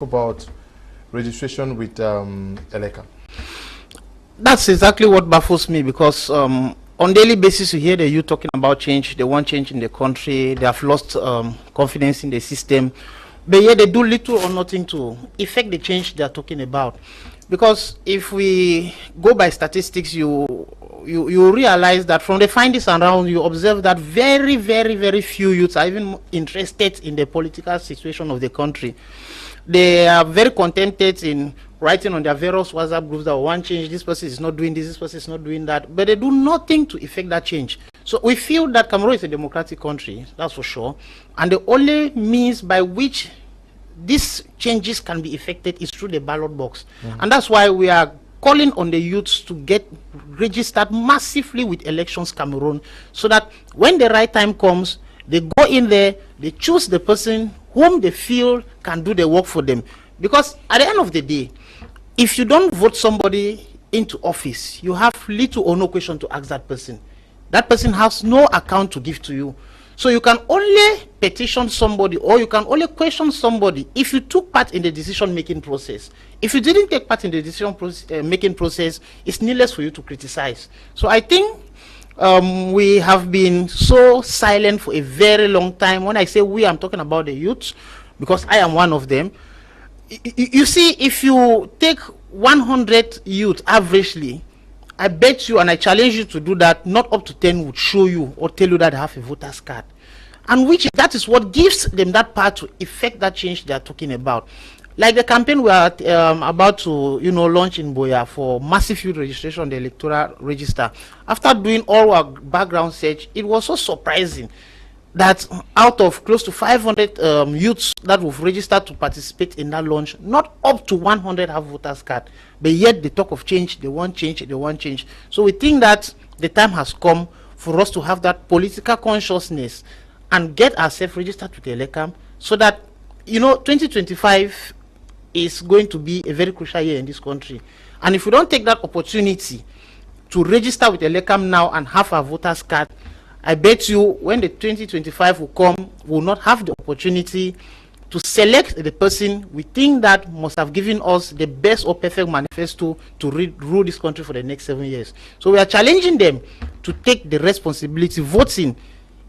about registration with Eleka? That's exactly what baffles me, because on daily basis you hear the youth talking about change. They want change in the country. They have lost confidence in the system, but yet they do little or nothing to effect the change they are talking about. Because if we go by statistics, you realize that from the findings around, you observe that very few youths are even interested in the political situation of the country. They are very contented in writing on their various WhatsApp groups that one change, this person is not doing this person is not doing that, but they do nothing to effect that change. So we feel that Cameroon is a democratic country, that's for sure, and the only means by which these changes can be effected is through the ballot box. And that's why we are calling on the youths to get registered massively with Elections Cameroon, so that when the right time comes, they go in there, they choose the person whom they feel can do the work for them. Because at the end of the day, if you don't vote somebody into office, you have little or no question to ask that person. That person has no account to give to you. So you can only petition somebody, or you can only question somebody if you took part in the decision-making process. If you didn't take part in the decision-making process, it's needless for you to criticize. So I think we have been so silent for a very long time. When I say we, I'm talking about the youth, because I am one of them. You see, if you take 100 youth averagely, I bet you, and I challenge you to do that, not up to 10 would show you or tell you that they have a voter's card. And that is what gives them that power to effect that change they are talking about. Like the campaign we are about to, launch in Boya for massive youth registration on the electoral register. After doing all our background search, it was so surprising that out of close to 500 youths that were registered to participate in that launch, not up to 100 have voters card. But yet they talk of change, they want change, they want change. So we think that the time has come for us to have that political consciousness and get ourselves registered with the Elecam, so that 2025 is going to be a very crucial year in this country. And if we don't take that opportunity to register with Elecam now and have our voters card, I bet you when the 2025 will come, we will not have the opportunity to select the person we think that must have given us the best or perfect manifesto to rule this country for the next 7 years. So we are challenging them to take the responsibility. Voting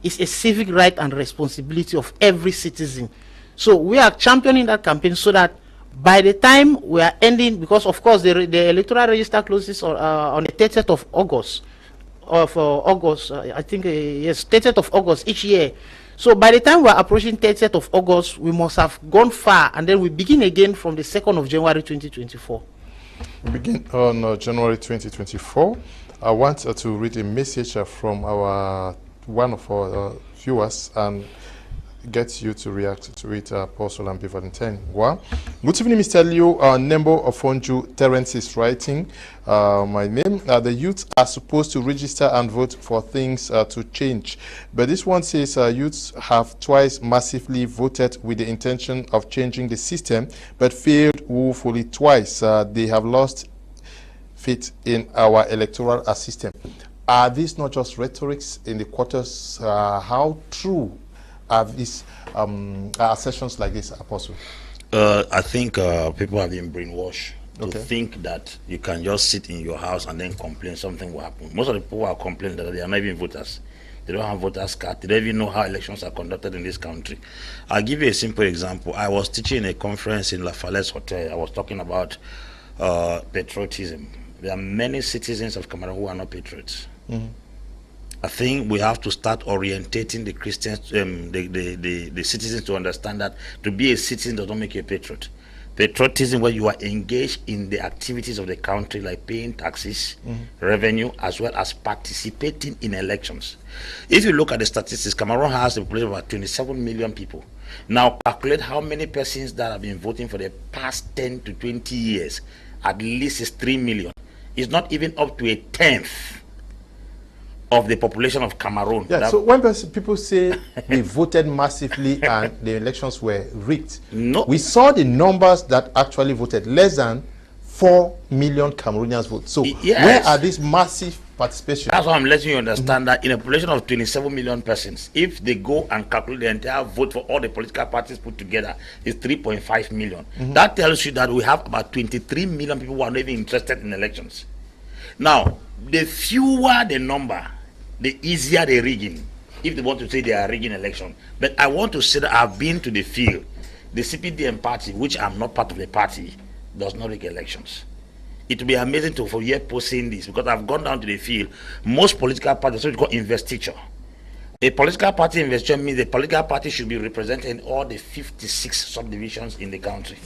is a civic right and responsibility of every citizen. So we are championing that campaign, so that by the time we are ending, because of course the electoral register closes on the 30th of August, I think, yes, 30th of August each year. So by the time we are approaching 30th of August, we must have gone far, and then we begin again from the 2nd of January 2024. We begin on January 2024. I want to read a message from one of our viewers and get you to react to it, Apostle and Valentine. One. Good evening, Mr. Leo. Nembo of Fonju Terence is writing. My name. The youth are supposed to register and vote for things to change. But this one says youths have twice massively voted with the intention of changing the system, but failed woefully twice. They have lost faith in our electoral system. Are these not just rhetorics in the quarters? How true are these assertions like this, Apostle? I think people have been brainwashed to think that you can just sit in your house and then complain something will happen. Most of the people who are complaining that they are not even voters. They don't have voters card. They don't even know how elections are conducted in this country. I'll give you a simple example. I was teaching a conference in La Falaise Hotel. I was talking about patriotism. There are many citizens of Cameroon who are not patriots. I think we have to start orientating the Christians, the citizens, to understand that to be a citizen does not make you a patriot. Patriotism, where you are engaged in the activities of the country, like paying taxes, revenue, as well as participating in elections. If you look at the statistics, Cameroon has a population of about 27 million people. Now calculate how many persons that have been voting for the past 10 to 20 years. At least it's 3 million. It's not even up to a tenth of the population of Cameroon. Yeah, so when people say they voted massively and the elections were rigged, no, we saw the numbers that actually voted. Less than 4 million Cameroonians vote. So yes, where are these massive participation. That's why I'm letting you understand that in a population of 27 million persons, if they go and calculate the entire vote for all the political parties put together, is 3.5 million. That tells you that we have about 23 million people who are not even interested in elections. Now, the fewer the number, the easier the rigging, if they want to say they are rigging election. But I want to say that I've been to the field. The CPDM party, which I'm not part of the party, does not rig elections. It will be amazing to hear people saying this, because I've gone down to the field. Most political parties, what we call investiture. A political party investiture means the political party should be represented in all the 56 subdivisions in the country.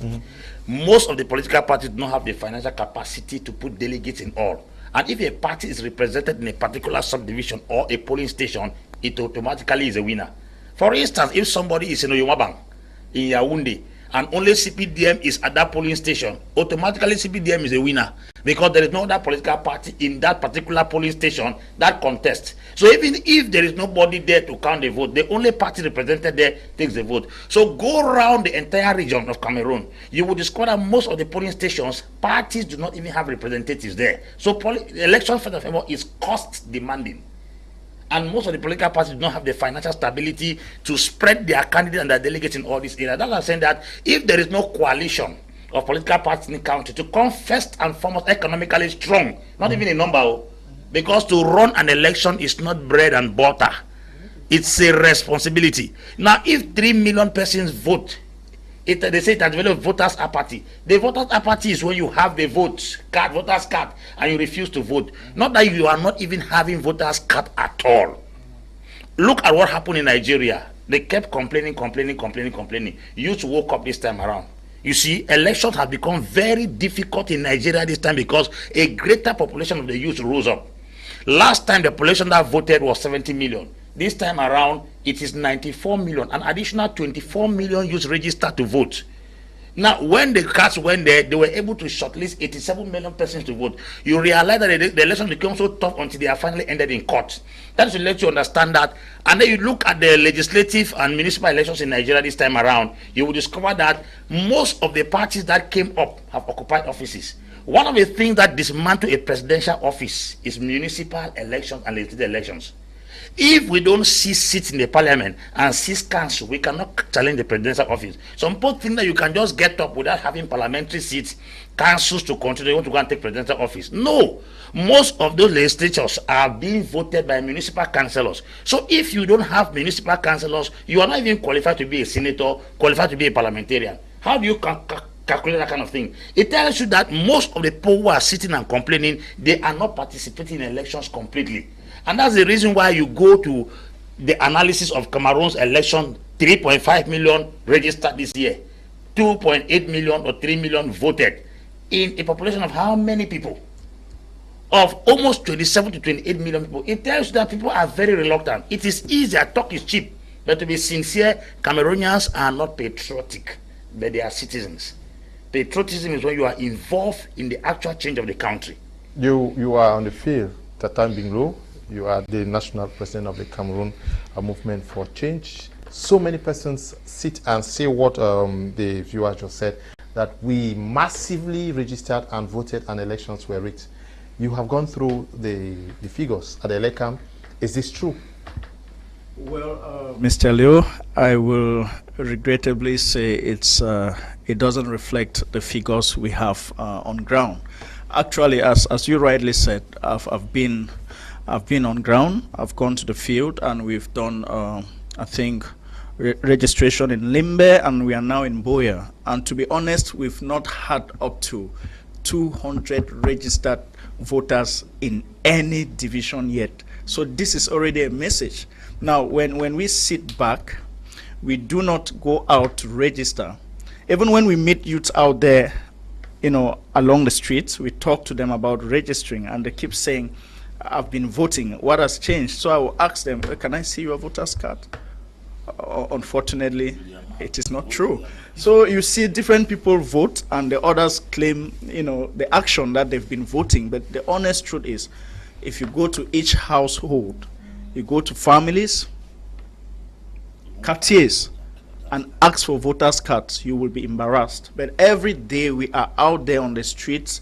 Most of the political parties do not have the financial capacity to put delegates in all. And if a party is represented in a particular subdivision or a polling station, it automatically is a winner. For instance, if somebody is in Oyomabang, in Yaoundé, and only CPDM is at that polling station, automatically CPDM is a winner, because there is no other political party in that particular polling station that contests. So even if there is nobody there to count the vote, the only party represented there takes the vote. So go around the entire region of Cameroon, you will discover that most of the polling stations, parties do not even have representatives there. So election for the favor is cost demanding. And most of the political parties do not have the financial stability to spread their candidates and their delegates in all these areas. That's why I'm saying that if there is no coalition of political parties in the country to come first and foremost economically strong, not even a number, because to run an election is not bread and butter. It's a responsibility. Now, if 3 million persons vote, they say that the voters apathy. The voters apathy is when you have the voters card, and you refuse to vote. Not that you are not even having voters card at all. Look at what happened in Nigeria. They kept complaining. Youth woke up this time around. You see, elections have become very difficult in Nigeria this time because a greater population of the youth rose up. Last time the population that voted was 70 million. This time around, it is 94 million. An additional 24 million youths registered to vote. Now, when the cards went there, they were able to shortlist 87 million persons to vote. You realize that the election became so tough until they are finally ended in court. That should let you understand that. And then you look at the legislative and municipal elections in Nigeria this time around, you will discover that most of the parties that came up have occupied offices. One of the things that dismantle a presidential office is municipal elections and legislative elections. If we don't see seats in the parliament and seize council, we cannot challenge the presidential office. Some people think that you can just get up without having parliamentary seats, councils to control, they want to go and take presidential office. No, most of those legislatures are being voted by municipal councillors. So if you don't have municipal councillors, you are not even qualified to be a senator, qualified to be a parliamentarian. How do you calculate that kind of thing? It tells you that most of the people who are sitting and complaining, they are not participating in elections completely. And that's the reason why you go to the analysis of Cameroon's election, 3.5 million registered this year, 2.8 million or 3 million voted, in a population of how many people? Of almost 27 to 28 million people. It tells you that people are very reluctant. It is easier, talk is cheap, but to be sincere, Cameroonians are not patriotic, but they are citizens. Patriotism is when you are involved in the actual change of the country. You are on the field, Tatan Binglo. You are the national president of the Cameroon Movement for Change. So many persons sit and say what the viewer just said, that we massively registered and voted and elections were rigged. You have gone through the figures at the ELECAM. Is this true? Well, Mr. Leo, I will regrettably say it doesn't reflect the figures we have on ground. Actually, as you rightly said, I've been on ground. I've gone to the field, and we've done, I think, registration in Limbe, and we are now in Boya. And to be honest, we've not had up to 200 registered voters in any division yet. So this is already a message. Now, when we sit back, we do not go out to register. Even when we meet youths out there, along the streets, we talk to them about registering, and they keep saying, I've been voting, what has changed? So I will ask them, can I see your voter's card? Unfortunately, it is not true. So you see different people vote, and the others claim, the action that they've been voting. But the honest truth is, if you go to each household, you go to families, quartiers, and ask for voters' cards, you will be embarrassed. But every day we are out there on the streets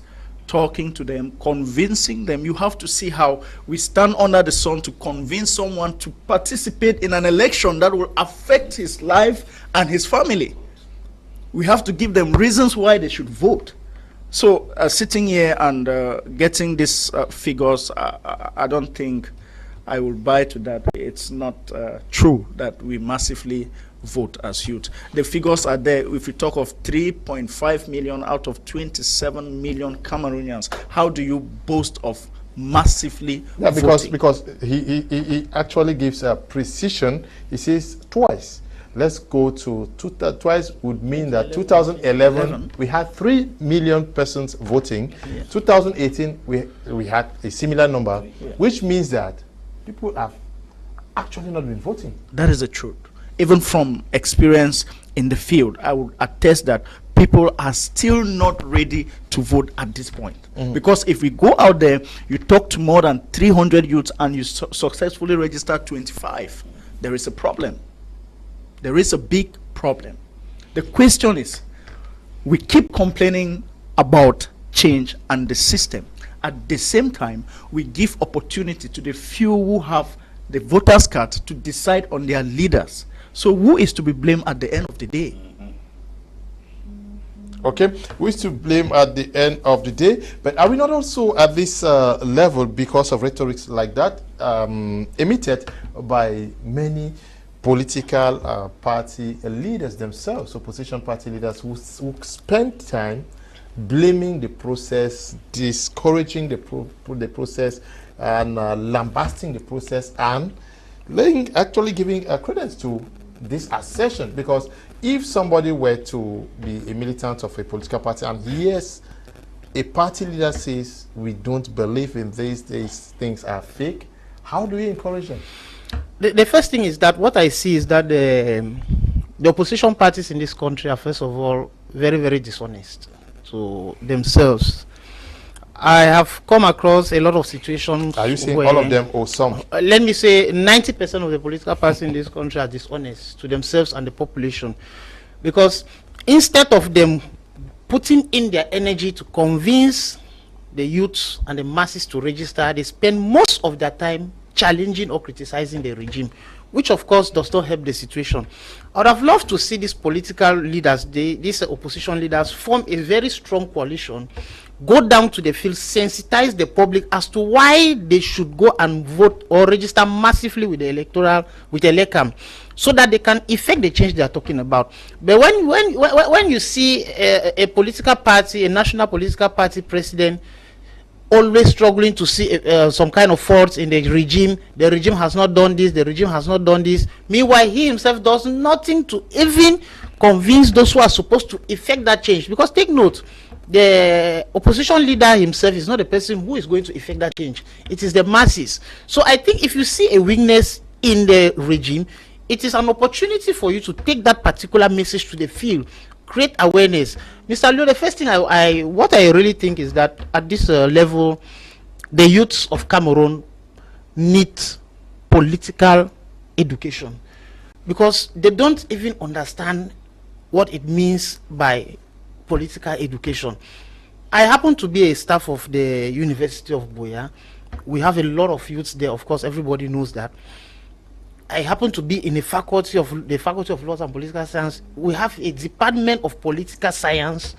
talking to them, convincing them. You have to see how we stand under the sun to convince someone to participate in an election that will affect his life and his family. We have to give them reasons why they should vote. So sitting here and getting these figures, I don't think I will buy to that. It's not true that we massively vote as youth. The figures are there. If we talk of 3.5 million out of 27 million Cameroonians, how do you boast of massively voting? Because he actually gives a precision. He says twice. Let's go to twice would mean that 2011 we had 3 million persons voting. Yeah. 2018 we had a similar number, which means that people have actually not been voting. That is the truth. Even from experience in the field, I would attest that people are still not ready to vote at this point. Because if we go out there, you talk to more than 300 youths and you successfully register 25, there is a problem. There is a big problem. The question is, we keep complaining about change and the system. At the same time, we give opportunity to the few who have the voters' card to decide on their leaders. So who is to be blamed at the end of the day? Okay, who is to blame at the end of the day? But are we not also at this level because of rhetorics like that emitted by many political party leaders themselves, opposition party leaders who spend time blaming the process, discouraging the process, and lambasting the process, and actually giving credence to this assertion? Because if somebody were to be a militant of a political party and hears a party leader says we don't believe in these things are fake, how do we encourage them? The first thing is that what I see is that the opposition parties in this country are, first of all, very, very dishonest to themselves. I have come across a lot of situations. Are you saying all of them or some? Let me say 90% of the political parties in this country are dishonest to themselves and the population. Because instead of them putting in their energy to convince the youths and the masses to register, they spend most of their time challenging or criticizing the regime, which of course does not help the situation. I would have loved to see these political leaders, these opposition leaders, form a very strong coalition, go down to the field, sensitize the public as to why they should go and vote or register massively with the ELECAM, so that they can effect the change they are talking about. But when you see a political party, a national political party president, always struggling to see some kind of faults in the regime has not done this, the regime has not done this. Meanwhile, he himself does nothing to even convince those who are supposed to effect that change. Because take note, the opposition leader himself is not the person who is going to effect that change. It is the masses. So I think if you see a weakness in the regime, it is an opportunity for you to take that particular message to the field, create awareness. Mr. Leo, the first thing what I really think is that at this level, the youths of Cameroon need political education, because they don't even understand what it means by political education. I happen to be a staff of the University of Buea. We have a lot of youths there. Of course, everybody knows that. I happen to be in the faculty of Laws and Political Science. We have a department of political science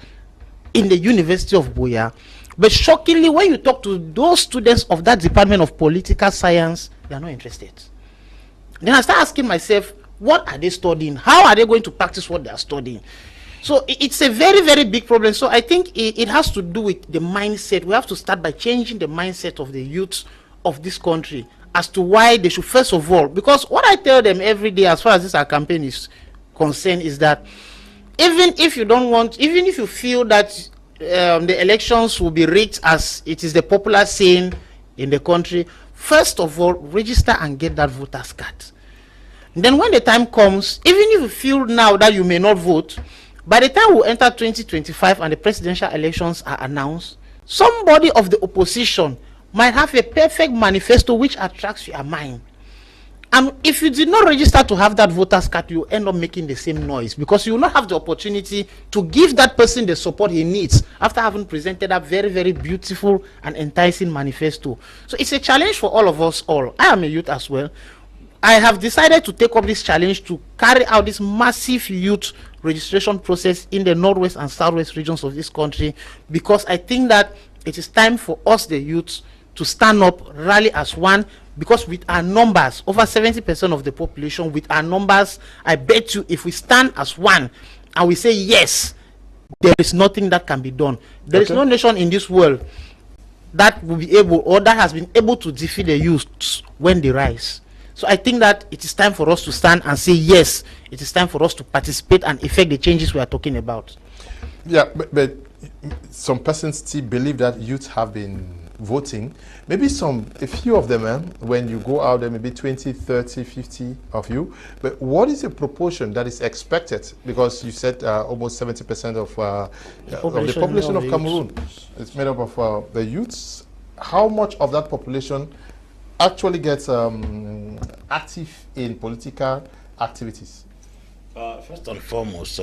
in the University of Buea. But shockingly, when you talk to those students of that department of political science, they are not interested. Then I start asking myself, what are they studying? How are they going to practice what they are studying? So it's a very, very big problem. So I think it has to do with the mindset. We have to start by changing the mindset of the youth of this country as to why they should, first of all, because what I tell them every day as far as this our campaign is concerned is that even if you feel that the elections will be rigged as it is the popular saying in the country, first of all, register and get that voter's card. Then when the time comes, even if you feel now that you may not vote, by the time we enter 2025 and the presidential elections are announced, somebody of the opposition might have a perfect manifesto which attracts your mind. If you did not register to have that voter's card, you end up making the same noise because you will not have the opportunity to give that person the support he needs after having presented a very, very beautiful and enticing manifesto. So it's a challenge for all of us all. I am a youth as well. I have decided to take up this challenge to carry out this massive youth registration process in the northwest and southwest regions of this country, because I think that it is time for us, the youths, to stand up, rally as one, because with our numbers, over 70% of the population, with our numbers, I bet you if we stand as one and we say yes, there is nothing that can be done. There is no nation in this world that will be able, or that has been able to defeat the youths when they rise. So I think that it is time for us to stand and say yes, it is time for us to participate and effect the changes we are talking about. Yeah, but some persons still believe that youth have been voting. Maybe a few of them, when you go out there, maybe 20, 30, 50 of you. But what is the proportion that is expected? Because you said almost 70% of the population of Cameroon is made up of the youths. How much of that population actually gets active in political activities? First and foremost,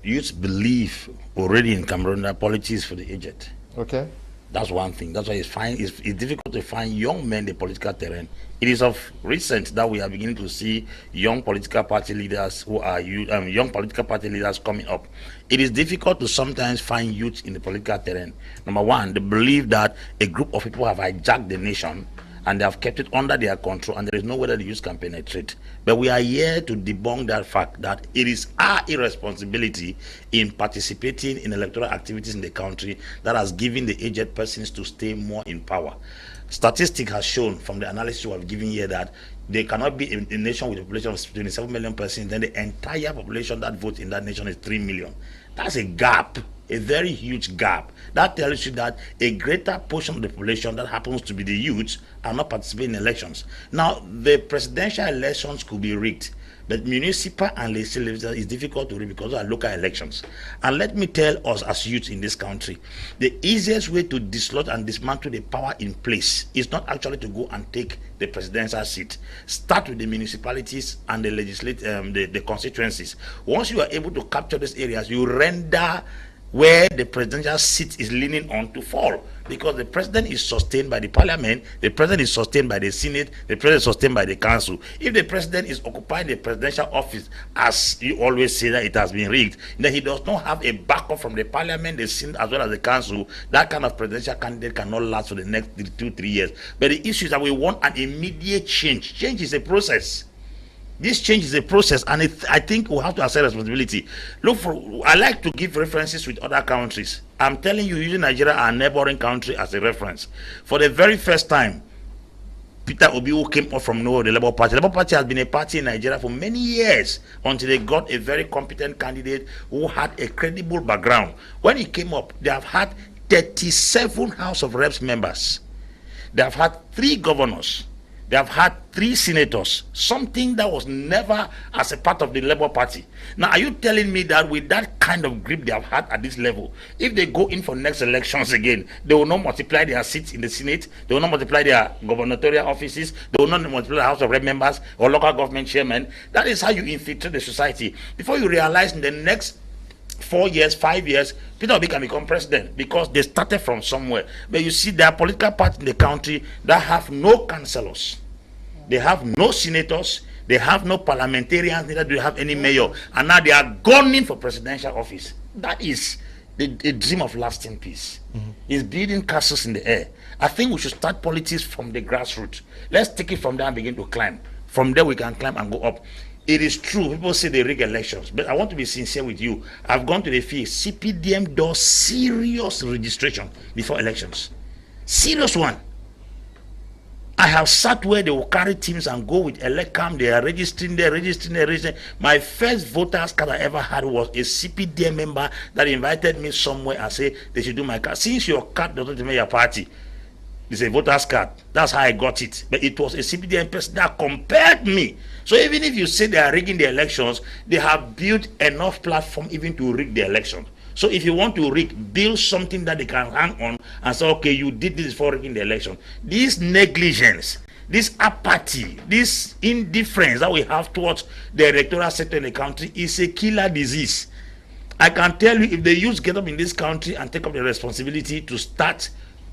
youths believe already in Cameroon that politics for the aged. Okay. That's one thing. That's why it's difficult to find young men in the political terrain. It is of recent that we are beginning to see young political party leaders who are young political party leaders coming up. It is difficult to sometimes find youth in the political terrain. Number one, they believe that a group of people have hijacked the nation and they have kept it under their control, and there is no way that the youth can penetrate. But we are here to debunk that fact that it is our irresponsibility in participating in electoral activities in the country that has given the aged persons to stay more in power. Statistics has shown from the analysis we have given here that there cannot be a nation with a population of 27 million persons, then the entire population that votes in that nation is 3 million. That's a gap, a very huge gap. That tells you that a greater portion of the population that happens to be the youths are not participating in elections. Now, the presidential elections could be rigged, but municipal and legislative is difficult to rig because of local elections. And let me tell us as youths in this country, the easiest way to dislodge and dismantle the power in place is not actually to go and take the presidential seat. Start with the municipalities and the the constituencies. Once you are able to capture these areas, you render where the presidential seat is leaning on to fall, because the president is sustained by the parliament, the president is sustained by the senate, the president is sustained by the council. If the president is occupying the presidential office, as you always say that it has been rigged, then he does not have a backup from the parliament, the senate, as well as the council. That kind of presidential candidate cannot last for the next 2-3 years. But the issue is that we want an immediate change. Change is a process. This change is a process, and I think we have to accept responsibility. I like to give references with other countries. I'm telling you, using Nigeria, our neighboring country, as a reference. For the very first time, Peter Obi, who came up from nowhere, the Labour Party. The Labour Party has been a party in Nigeria for many years until they got a very competent candidate who had a credible background. When he came up, they have had 37 House of Reps members. They have had 3 governors. They have had 3 senators, something that was never as a part of the Labour Party. Now, are you telling me that with that kind of grip they have had at this level, if they go in for next elections again, they will not multiply their seats in the Senate, they will not multiply their gubernatorial offices, they will not multiply the House of Rep members or local government chairmen? That is how you infiltrate the society. Before you realize in the next 4 years, 5 years, Peter Obi can become president, because they started from somewhere. But you see, there are political parties in the country that have no councillors, they have no senators, they have no parliamentarians, neither do they have any mayor, and now they are gunning for presidential office. That is a dream of lasting peace. It's building castles in the air. I think we should start politics from the grassroots. Let's take it from there and begin to climb. From there we can climb and go up. It is true, people say they rig elections, but I want to be sincere with you. I've gone to the field. CPDM does serious registration before elections. Serious one. I have sat where they will carry teams and go with Elecam. They are registering there, registering. My first voters card I ever had was a CPDM member that invited me somewhere and said they should do my card. Since your card doesn't make your party, it's a voter's card. That's how I got it. But it was a CPDM person that compared me. So even if you say they are rigging the elections, they have built enough platform even to rig the election. So if you want to rig, build something that they can hang on and say, okay, you did this for rigging the election. This negligence, this apathy, this indifference that we have towards the electoral sector in the country is a killer disease. I can tell you, if the youth get up in this country and take up the responsibility to start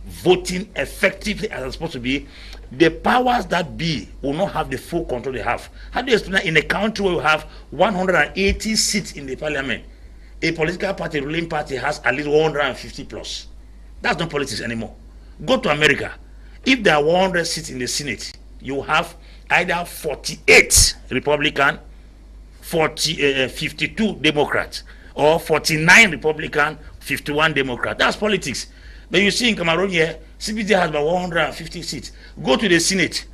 voting effectively as it's supposed to be, the powers that be will not have the full control they have. How do you explain that in a country where you have 180 seats in the parliament, a political party, ruling party, has at least 150 plus? That's not politics anymore. Go to America. If there are 100 seats in the Senate, you have either 48 Republican, 52 Democrats, or 49 Republican, 51 Democrat. That's politics. But you see in Cameroon here, CPD has about 150 seats. Go to the Senate,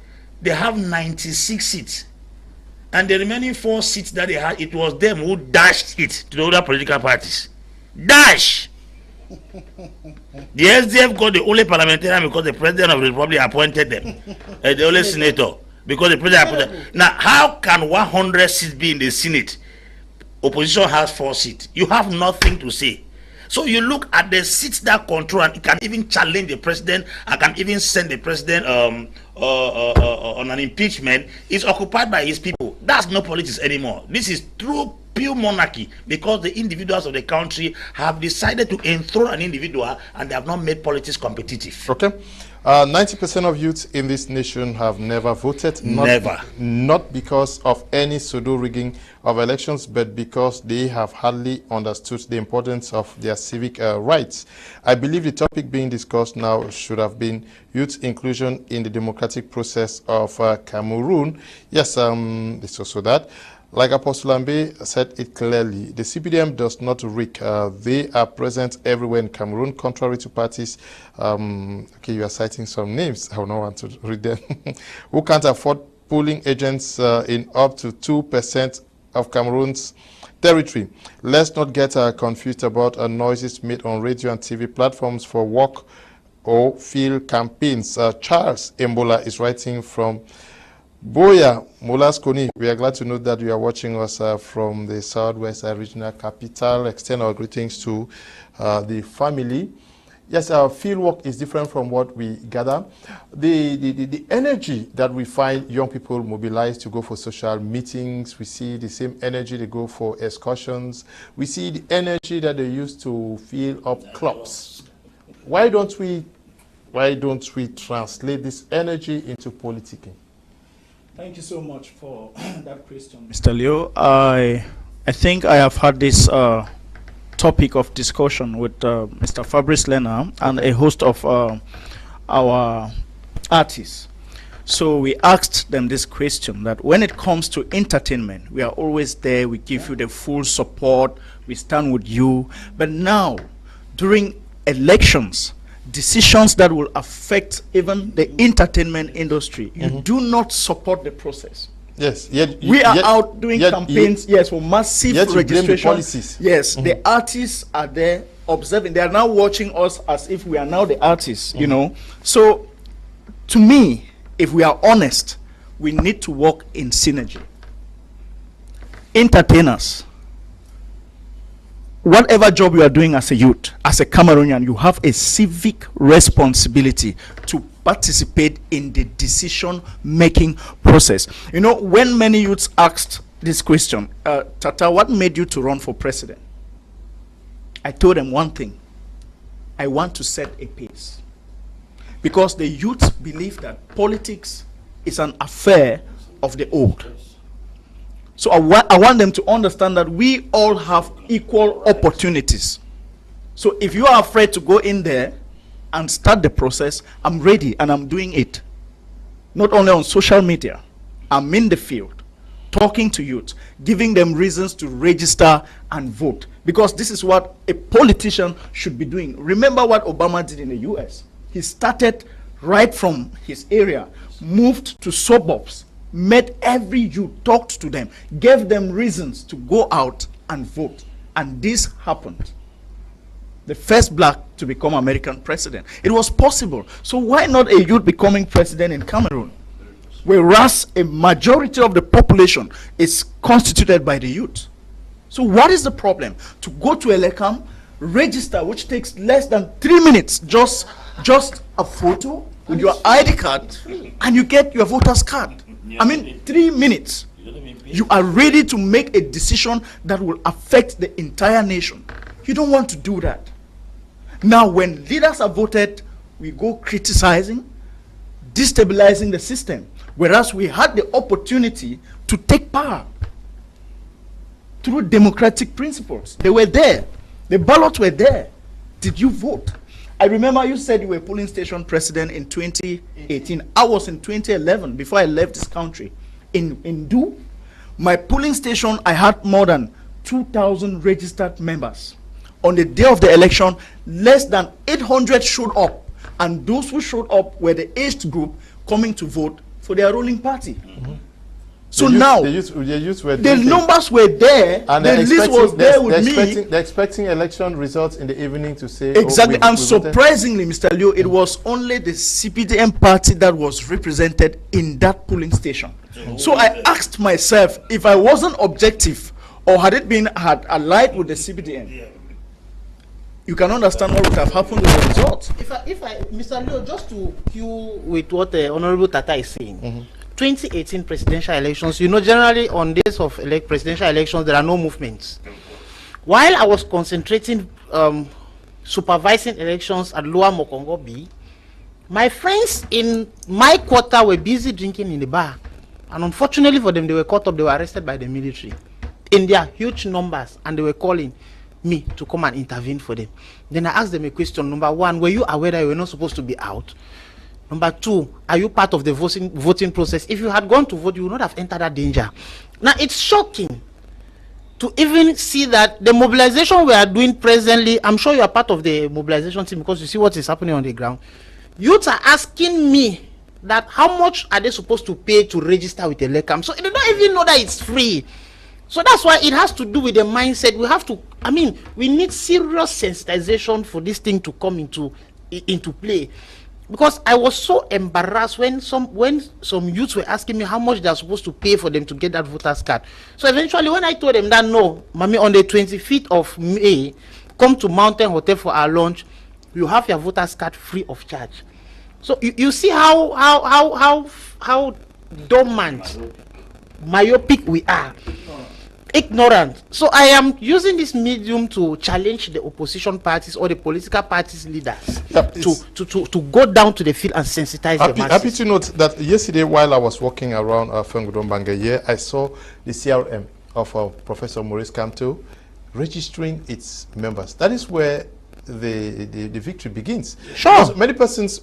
they have 96 seats. And the remaining 4 seats that they had, it was them who dashed it to the other political parties. Dash! The SDF got the only parliamentarian because the president of the republic appointed them. The only senator because the president appointed them. Now, how can 100 seats be in the Senate? Opposition has 4 seats. You have nothing to say. So you look at the seats that control, and it can even challenge the president. I can even send the president on an impeachment. It's occupied by his people. That's no politics anymore. This is true pure monarchy, because the individuals of the country have decided to enthrone an individual and they have not made politics competitive. Okay. 90% of youths in this nation have never voted. Not because of any pseudo rigging of elections, but because they have hardly understood the importance of their civic rights. I believe the topic being discussed now should have been youth inclusion in the democratic process of Cameroon. Yes, it's also that. Like Apostle Ambe said it clearly, the CPDM does not rig. They are present everywhere in Cameroon, contrary to parties. Okay, you are citing some names. I will not want to read them. Who can't afford polling agents in up to 2% of Cameroon's territory. Let's not get confused about noises made on radio and TV platforms for work or field campaigns. Charles Embola is writing from Boya, Molaskoni. We are glad to know that you are watching us from the Southwest Regional Capital. Extend our greetings to the family. Yes, our field work is different from what we gather. The energy that we find young people mobilize to go for social meetings, we see the same energy they go for excursions. We see the energy that they use to fill up clubs. Why don't we translate this energy into politicking? Thank you so much for that question, Mr. Leo. I think I have had this topic of discussion with Mr. Fabrice Leonard and a host of our artists. So we asked them this question, that when it comes to entertainment, we are always there, we give you the full support, we stand with you. But now, during elections, decisions that will affect even the entertainment industry, you do not support the process. Yes, we are out doing campaigns, yes, for massive registration. Yes, the artists are there observing. They are now watching us as if we are now the artists, you know. So, to me, if we are honest, we need to work in synergy. Entertainers, whatever job you are doing as a youth, as a Cameroonian, you have a civic responsibility to participate in the decision-making process. You know, when many youths asked this question, Tata, what made you to run for president? I told them one thing: I want to set a pace. Because the youth believe that politics is an affair of the old. So I want them to understand that we all have equal opportunities. So if you are afraid to go in there and start the process, I'm ready and I'm doing it. Not only on social media, I'm in the field, talking to youth, giving them reasons to register and vote. Because this is what a politician should be doing. Remember what Obama did in the US. He started right from his area, moved to suburbs, met every youth, talked to them, gave them reasons to go out and vote. And this happened. The first black to become American president. It was possible. So why not a youth becoming president in Cameroon? Whereas a majority of the population is constituted by the youth. So what is the problem? To go to Elekam, register, which takes less than 3 minutes, just a photo with your ID card, and you get your voter's card. I mean, 3 minutes. You are ready to make a decision that will affect the entire nation. You don't want to do that. Now, when leaders are voted, we go criticizing, destabilizing the system, whereas we had the opportunity to take power through democratic principles. They were there. The ballots were there. Did you vote? I remember you said you were polling station president in 2018. I was in 2011 before I left this country. In Du, my polling station, I had more than 2,000 registered members. On the day of the election, less than 800 showed up, and those who showed up were the aged group coming to vote for their ruling party. So now, the numbers were there, and the list was there with me. They're expecting election results in the evening to say... Exactly, and surprisingly, Mr. Leo, it was only the CPDM party that was represented in that polling station. So I asked myself, if I wasn't objective, or had it been allied with the CPDM, you can understand what would have happened with the results. If I, Mr. Leo, just to cue with what the Honorable Tata is saying, 2018 presidential elections, you know, generally on days of presidential elections, there are no movements. While I was concentrating, supervising elections at Lower Mokongo B, my friends in my quarter were busy drinking in the bar. And unfortunately for them, they were caught up, they were arrested by the military in their huge numbers, and they were calling me to come and intervene for them. Then I asked them a question. Number one, were you aware that you were not supposed to be out? Number two, are you part of the voting process? If you had gone to vote, you would not have entered that danger. Now, it's shocking to even see that the mobilization we are doing presently, I'm sure you are part of the mobilization team because you see what is happening on the ground. Youths are asking me that how much are they supposed to pay to register with the LECAM? So they don't even know that it's free. So that's why it has to do with the mindset. We have to, I mean, we need serious sensitization for this thing to come into play. Because I was so embarrassed when some youths were asking me how much they are supposed to pay for them to get that voter's card. So eventually when I told them that no, mommy, on the 25th of May, come to Mountain Hotel for our lunch, you have your voter's card free of charge. So you see how dormant, myopic we are. Ignorant. So I am using this medium to challenge the opposition parties or the political parties leaders to go down to the field and sensitize the masses. Happy to note that yesterday while I was walking around Fengudon here, I saw the CRM of Professor Maurice Kamto registering its members. That is where the victory begins. Sure. Because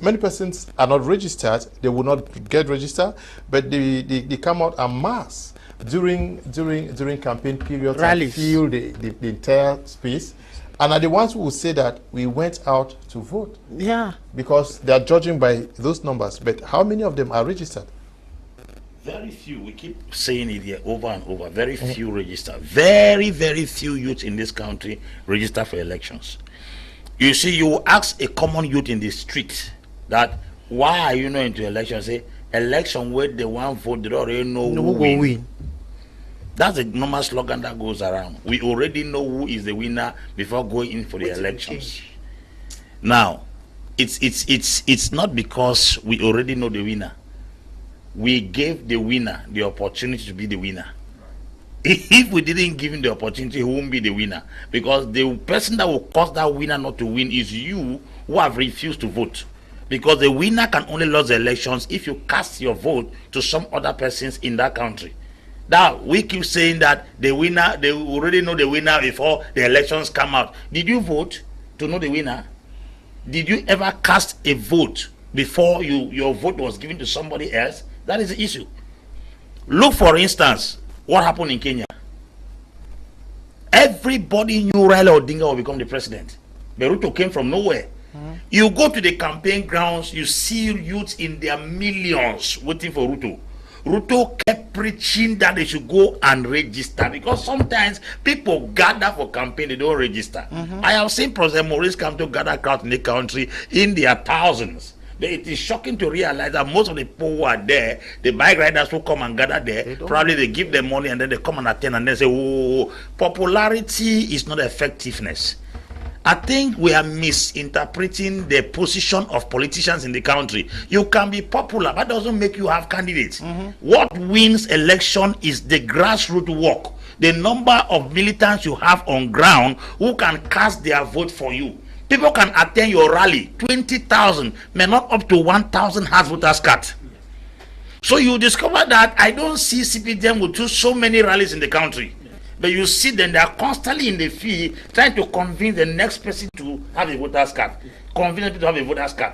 many persons are not registered, they will not get registered, but they come out en masse during campaign periods, rallies, and fill the entire space, and are the ones who will say that we went out to vote. Yeah. Because they are judging by those numbers. But how many of them are registered? Very few. We keep saying it here over and over. Very few register. Very, very few youths in this country register for elections. You see, you ask a common youth in the street that why are you not into elections? Say election where they want vote, they don't already know who will win. That's a normal slogan that goes around. We already know who is the winner before going in for the elections. Now, it's not because we already know the winner. We gave the winner the opportunity to be the winner. If we didn't give him the opportunity, he won't be the winner. Because the person that will cause that winner not to win is you who have refused to vote. Because the winner can only lose the elections if you cast your vote to some other persons in that country. Now, we keep saying that the winner, they already know the winner before the elections come out. Did you vote to know the winner? Did you ever cast a vote before your vote was given to somebody else? That is the issue. Look, for instance, what happened in Kenya. Everybody knew Raila Odinga will become the president. But Ruto came from nowhere. You go to the campaign grounds, you see youths in their millions waiting for Ruto. Ruto kept preaching that they should go and register, because sometimes people gather for campaign, they don't register. I have seen President Maurice come to gather crowd in the country in their thousands. But it is shocking to realize that most of the people who are there, the bike riders who come and gather there, probably they give them money and then they come and attend and then say, oh, popularity is not effectiveness. I think we are misinterpreting the position of politicians in the country. You can be popular, but doesn't make you have candidates. What wins election is the grassroots work, the number of militants you have on ground who can cast their vote for you. People can attend your rally. 20,000, may not up to 1,000 has voters card. So you discover that I don't see CPDM will do so many rallies in the country. But you see them, they are constantly in the field trying to convince the next person to have a voter's card. Convince people to have a voter's card.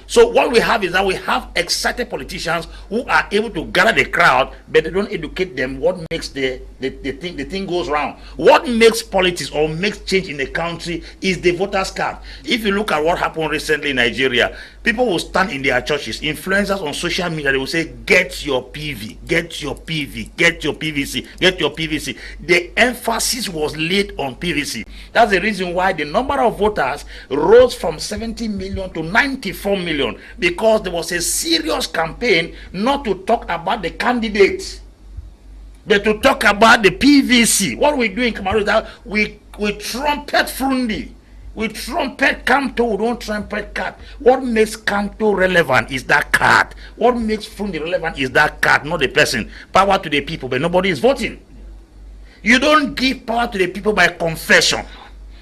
So what we have is that we have excited politicians who are able to gather the crowd, but they don't educate them what makes the thing goes round. What makes politics or makes change in the country is the voter's card. If you look at what happened recently in Nigeria, people will stand in their churches, influencers on social media, they will say, get your PV, get your PV, get your PVC, get your PVC. The emphasis was laid on PVC. That's the reason why the number of voters rose from 70 million to 94 million, because there was a serious campaign not to talk about the candidate, but to talk about the PVC. What we do in Cameroon is that we trumpet Frundi. We trumpet Kanto, we don't trumpet card. What makes Kanto relevant is that card. What makes Frundi relevant is that card, not the person. Power to the people, but nobody is voting. You don't give power to the people by confession.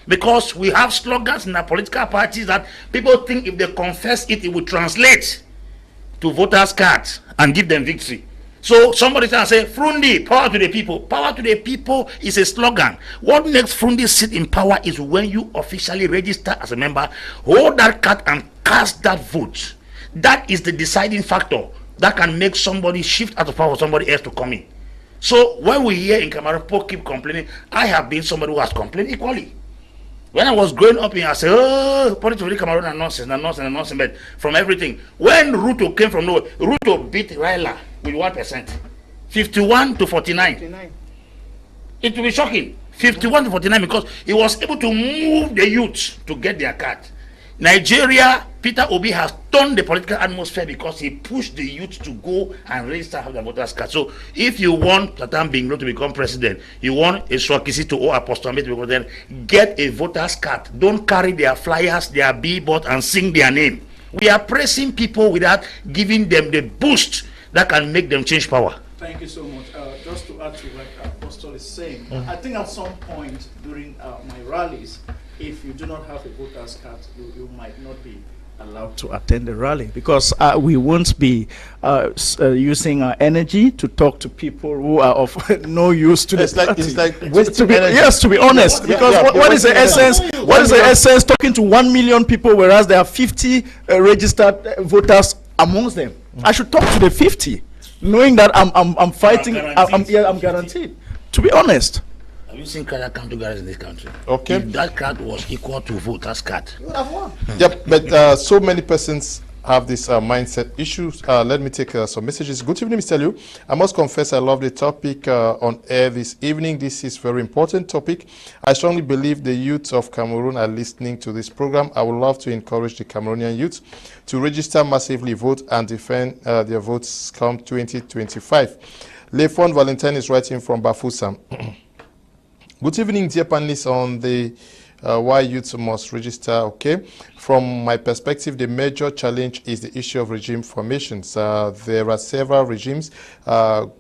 Because we have slogans in our political parties that people think if they confess it, it will translate to voters' cards and give them victory. So somebody can say, Frundi, power to the people. Power to the people is a slogan. What makes Frundi sit in power is when you officially register as a member, hold that card and cast that vote. That is the deciding factor that can make somebody shift out of power for somebody else to come in. So when we hear in Cameroon, people keep complaining, I have been somebody who has complained equally. When I was growing up here, I said, oh, politics in Cameroon are nonsense, but from everything. When Ruto came from nowhere, Ruto beat Raila with 1%. 51 to 49. It will be shocking. 51 to 49, because he was able to move the youth to get their card. Nigeria, Peter Obi has turned the political atmosphere because he pushed the youth to go and register have their voters card. So if you want Tatam Binglo to become president, you want a Swakisi to or Apostol to become president, get a voters card. Don't carry their flyers, their billboard, and sing their name. We are pressing people without giving them the boost that can make them change power. Thank you so much. Just to add to what Apostle is saying, I think at some point during my rallies, if you do not have a voter's card, you might not be allowed to attend the rally, because we won't be using our energy to talk to people who are of no use to the party. It's like wasting energy. Yes, to be honest, because what is the essence? What is the essence talking to 1 million people whereas there are 50 registered voters amongst them? I should talk to the 50, knowing that I'm fighting. I'm guaranteed. To be honest. Have you seen crowd come together in this country? Okay. If that card was equal to voters' card, You would have won. Yep, but so many persons have this mindset issues. Let me take some messages. Good evening, Mr. Liu. I must confess I love the topic on air this evening. This is very important topic. I strongly believe the youth of Cameroon are listening to this program. I would love to encourage the Cameroonian youth to register massively, vote, and defend their votes come 2025. Lefon Valentine is writing from Bafoussam. Good evening, dear panelists, on the why youth must register. Okay, from my perspective, the major challenge is the issue of regime formations. There are several regimes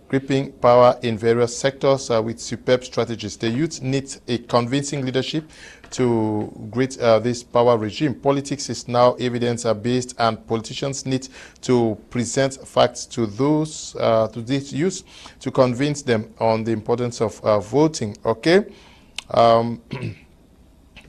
gripping power in various sectors with superb strategies. The youth need a convincing leadership to greet this power regime. Politics is now evidence-based, and politicians need to present facts to those to these youth to convince them on the importance of voting. Okay.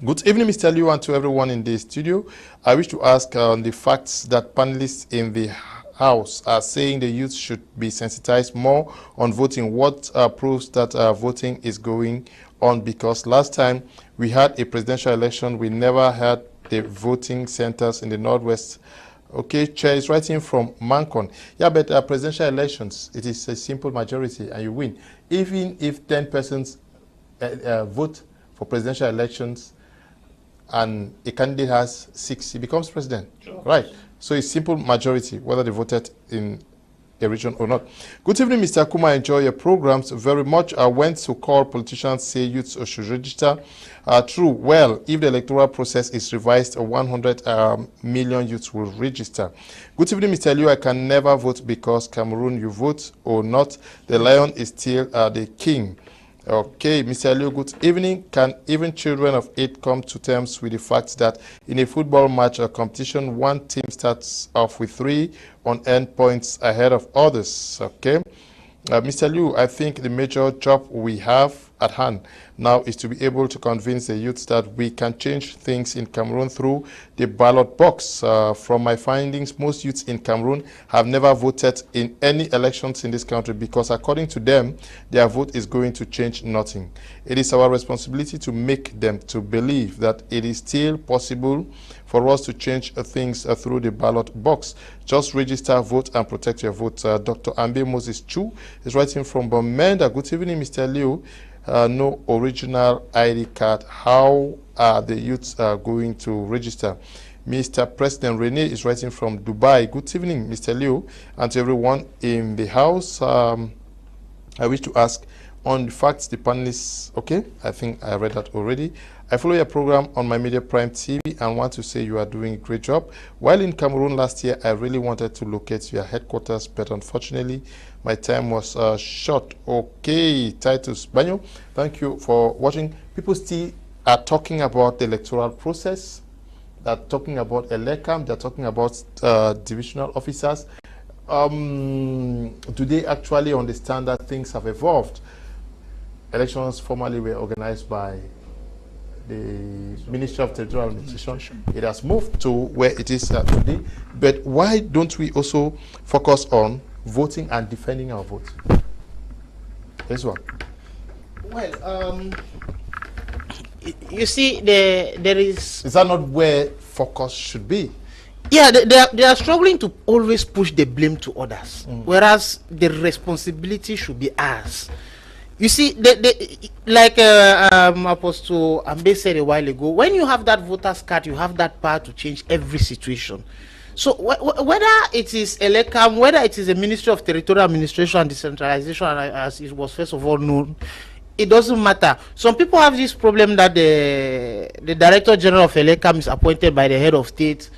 Good evening, Mr. Liu, and to everyone in the studio. I wish to ask on the facts that panelists in the House are saying the youth should be sensitized more on voting. What proves that voting is going on? Because last time we had a presidential election, we never had the voting centers in the Northwest. Okay, Chair is writing from Mancon. Yeah, but presidential elections, it is a simple majority and you win. Even if 10 persons vote for presidential elections and a candidate has 6, he becomes president. Sure. Right. So it's simple majority, whether they voted in a region or not. Good evening, Mr. Kuma. I enjoy your programs very much. I went to call politicians say youths should register. True. Well, if the electoral process is revised, 100 million youths will register. Good evening, Mr. Liu. I can never vote because Cameroon, you vote or not, the lion is still the king. Okay, Mr. Liu, good evening. Can even children of 8 come to terms with the fact that in a football match or competition, one team starts off with 3 unearned points ahead of others? Okay. Mr. Liu, I think the major job we have at hand now is to be able to convince the youth that we can change things in Cameroon through the ballot box. From my findings, most youths in Cameroon have never voted in any elections in this country because according to them, their vote is going to change nothing. It is our responsibility to make them to believe that it is still possible for us to change things through the ballot box. Just register, vote, and protect your vote. Dr. Ambe Moses Chu is writing from Bamenda. Good evening, Mr. Liu. No original ID card. How are the youths going to register? Mr. President Rene is writing from Dubai. Good evening, Mr. Liu, and to everyone in the house. I wish to ask on the facts the panelists. Okay, I think I read that already. I follow your program on my Media Prime TV and want to say you are doing a great job. While in Cameroon last year, I really wanted to locate your headquarters, but unfortunately, my time was short. Okay, Titus Banyo, thank you for watching. People still are talking about the electoral process. They're talking about ELECAM. They're talking about divisional officers. Do they actually understand that things have evolved? Elections formerly were organized by the Ministry of Territorial Administration. It has moved to where it is today. But why don't we also focus on voting and defending our vote? This one. Well, you see, there is... Is that not where focus should be? Yeah, they are struggling to always push the blame to others, whereas the responsibility should be ours. You see, like Apostle Ambe said a while ago, when you have that voter's card, you have that power to change every situation. So whether it is ELECAM, whether it is the Ministry of Territorial Administration and Decentralization, as it was first of all known, it doesn't matter. Some people have this problem that the Director General of ELECAM is appointed by the head of state,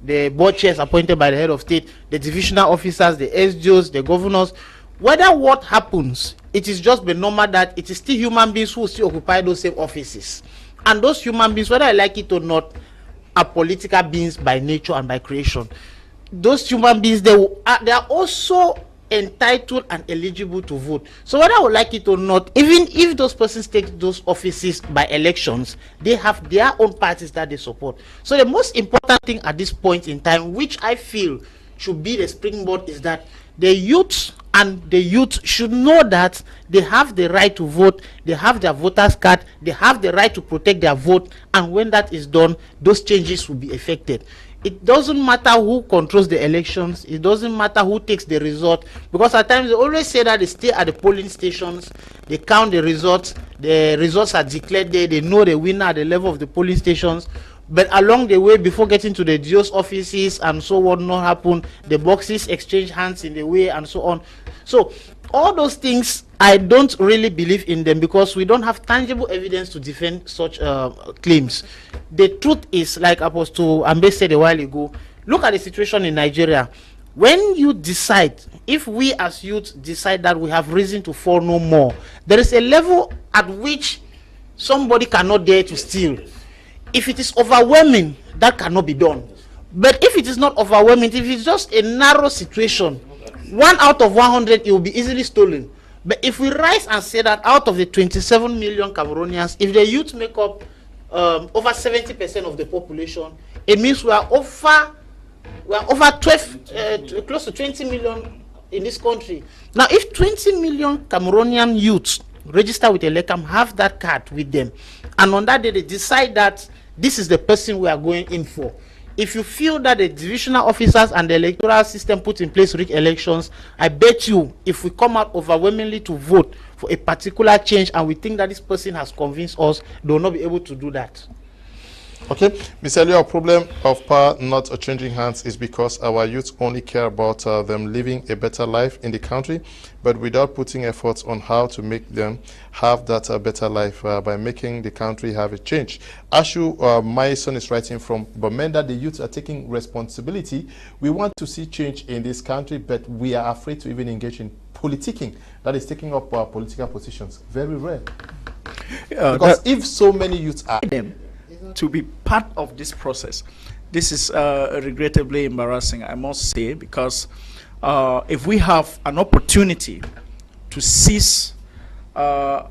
the board chair is appointed by the head of state, the divisional officers, the SGOs, the governors. Whether what happens, it is just the normal that it is still human beings who still occupy those same offices. And those human beings, whether I like it or not, are political beings by nature and by creation. Those human beings, they are also entitled and eligible to vote. So whether I would like it or not, even if those persons take those offices by elections, they have their own parties that they support. So the most important thing at this point in time, which I feel should be the springboard, is that the youth should know that they have the right to vote, they have their voters card, they have the right to protect their vote, and when that is done, those changes will be effected. It doesn't matter who controls the elections, it doesn't matter who takes the result, because at times they always say that they stay at the polling stations, they count the results are declared there, they know the winner at the level of the polling stations. But along the way, before getting to the DO's offices and so on, not happen, the boxes exchange hands in the way and so on. So all those things, I don't really believe in them because we don't have tangible evidence to defend such claims. The truth is, like Apostle Ambe said a while ago, look at the situation in Nigeria. When you decide, if we as youth decide that we have reason to fall no more, there is a level at which somebody cannot dare to steal. If it is overwhelming, that cannot be done. But if it is not overwhelming, if it's just a narrow situation, 1 out of 100, it will be easily stolen. But if we rise and say that out of the 27 million Cameroonians, if the youth make up over 70% of the population, it means we are over 12, close to 20 million in this country. Now, if 20 million Cameroonian youths register with ELECAM, have that card with them, and on that day they decide that this is the person we are going in for. If you feel that the divisional officers and the electoral system put in place rigged elections, I bet you if we come out overwhelmingly to vote for a particular change and we think that this person has convinced us, they will not be able to do that. Okay, Mr. Leo, our problem of power not changing hands is because our youth only care about them living a better life in the country, but without putting efforts on how to make them have that better life by making the country have a change. Ashu, my son is writing from Bamenda, the youth are taking responsibility. We want to see change in this country, but we are afraid to even engage in politicking. That is taking up political positions. Very rare. Because if so many youths are them to be part of this process, this is regrettably embarrassing, I must say, because if we have an opportunity to seize, to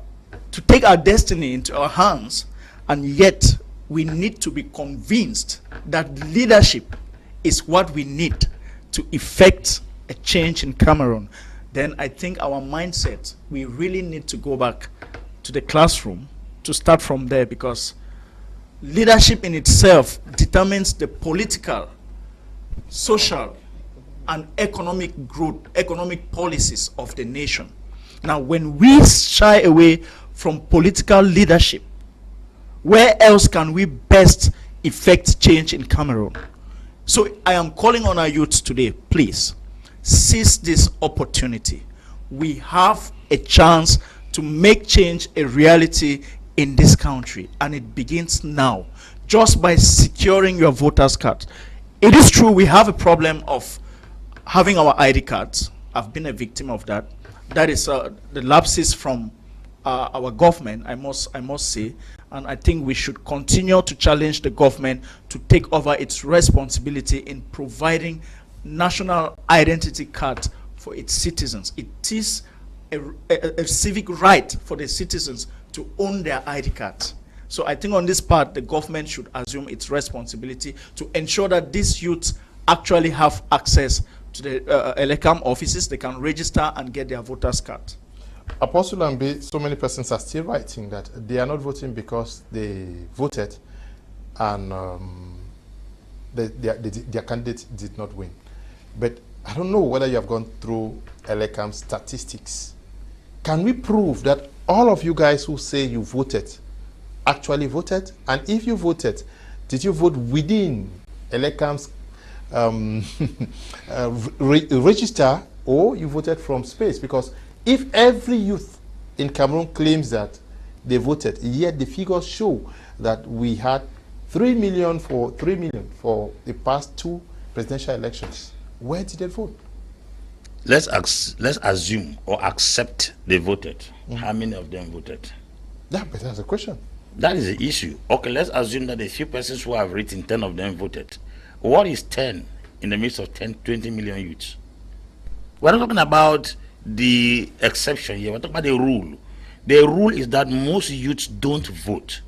take our destiny into our hands, and yet we need to be convinced that leadership is what we need to effect a change in Cameroon, then I think our mindset, we really need to go back to the classroom to start from there, because leadership in itself determines the political, social, and economic growth, economic policies of the nation. Now, when we shy away from political leadership, where else can we best effect change in Cameroon? So I am calling on our youths today, please, seize this opportunity. We have a chance to make change a reality in this country, and it begins now, just by securing your voters card. It is true we have a problem of having our ID cards. I've been a victim of that. That is the lapses from our government, I must say, and I think we should continue to challenge the government to take over its responsibility in providing national identity cards for its citizens. It is a civic right for the citizens to own their ID cards. So I think on this part, the government should assume its responsibility to ensure that these youths actually have access to the Elecam offices. They can register and get their voters card. Apostle Ambi, so many persons are still writing that they are not voting because they voted and their candidate did not win. But I don't know whether you have gone through Elecam statistics. Can we prove that all of you guys who say you voted actually voted? And if you voted, did you vote within Elecam's register, or you voted from space? Because if every youth in Cameroon claims that they voted, yet the figures show that we had 3 million for the past 2 presidential elections, where did they vote? Let's assume or accept they voted. Mm-hmm. How many of them voted? Yeah, but that's a question. That is the issue. Okay, let's assume that a few persons who have written, 10 of them voted. What is 10 in the midst of 20 million youths? We're not talking about the exception here. We're talking about the rule. The rule is that most youths don't vote.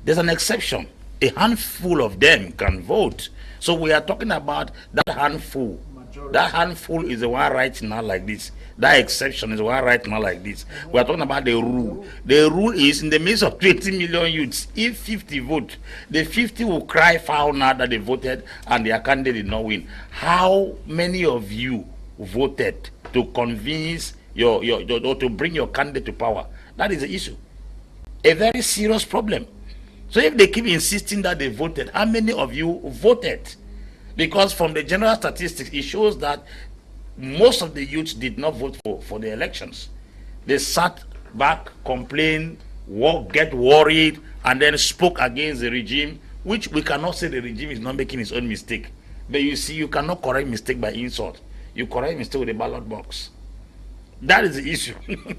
There's an exception. A handful of them can vote. So we are talking about that handful. That handful is the one right now like this. That exception is the one right now like this. We are talking about the rule. The rule is in the midst of 20 million youths, if 50 vote, the 50 will cry foul now that they voted and their candidate did not win. How many of you voted to convince or to bring your candidate to power? That is the issue. A very serious problem. So if they keep insisting that they voted, how many of you voted? Because from the general statistics, it shows that most of the youths did not vote for the elections. They sat back, complained, get worried, and then spoke against the regime, which we cannot say the regime is not making its own mistake. But you see, you cannot correct mistake by insult. You correct mistake with the ballot box. That is the issue.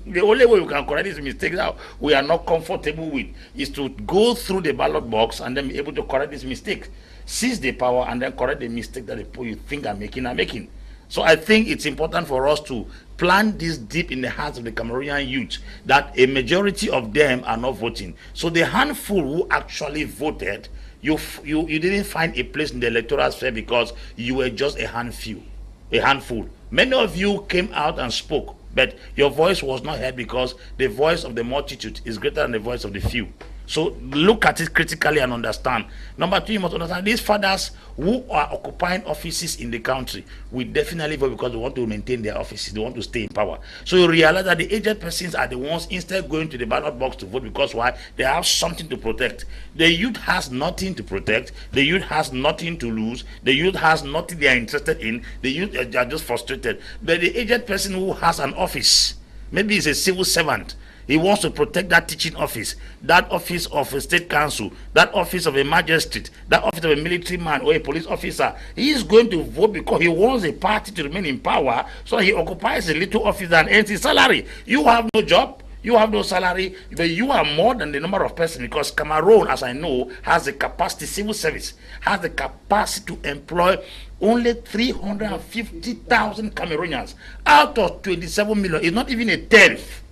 The only way we can correct this mistake that we are not comfortable with is to go through the ballot box and then be able to correct this mistake. Seize the power and then correct the mistake that the people you think are making. So I think it's important for us to plant this deep in the hearts of the Cameroonian youth that a majority of them are not voting. So the handful who actually voted, you didn't find a place in the electoral sphere because you were just a handful. Many of you came out and spoke, but your voice was not heard because the voice of the multitude is greater than the voice of the few. So look at it critically and understand. Number two, you must understand these fathers who are occupying offices in the country will definitely vote because they want to maintain their offices. They want to stay in power. So you realize that the aged persons are the ones instead going to the ballot box to vote because why? They have something to protect. The youth has nothing to protect. The youth has nothing to lose. The youth has nothing they are interested in. The youth are just frustrated. But the aged person who has an office, maybe he's a civil servant, he wants to protect that teaching office, that office of a state council, that office of a magistrate, that office of a military man or a police officer. He is going to vote because he wants a party to remain in power, so he occupies a little office and earns his salary. You have no job, you have no salary, but you are more than the number of persons because Cameroon, as I know, has the capacity, civil service, has the capacity to employ only 350,000 Cameroonians out of 27 million. It's not even a tenth.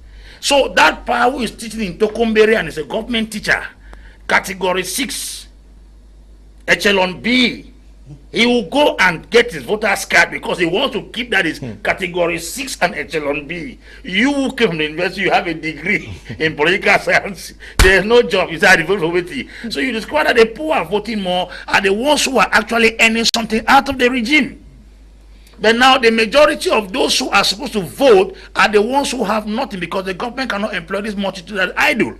So that power who is teaching in Tokombere and is a government teacher, category 6, echelon B, he will go and get his voter's card because he wants to keep that is category 6 and echelon B. You who came from the university, you have a degree in political science. There is no job inside the voting committee. So you discover that the poor are voting more are the ones who are actually earning something out of the regime. But now the majority of those who are supposed to vote are the ones who have nothing because the government cannot employ this multitude that idle.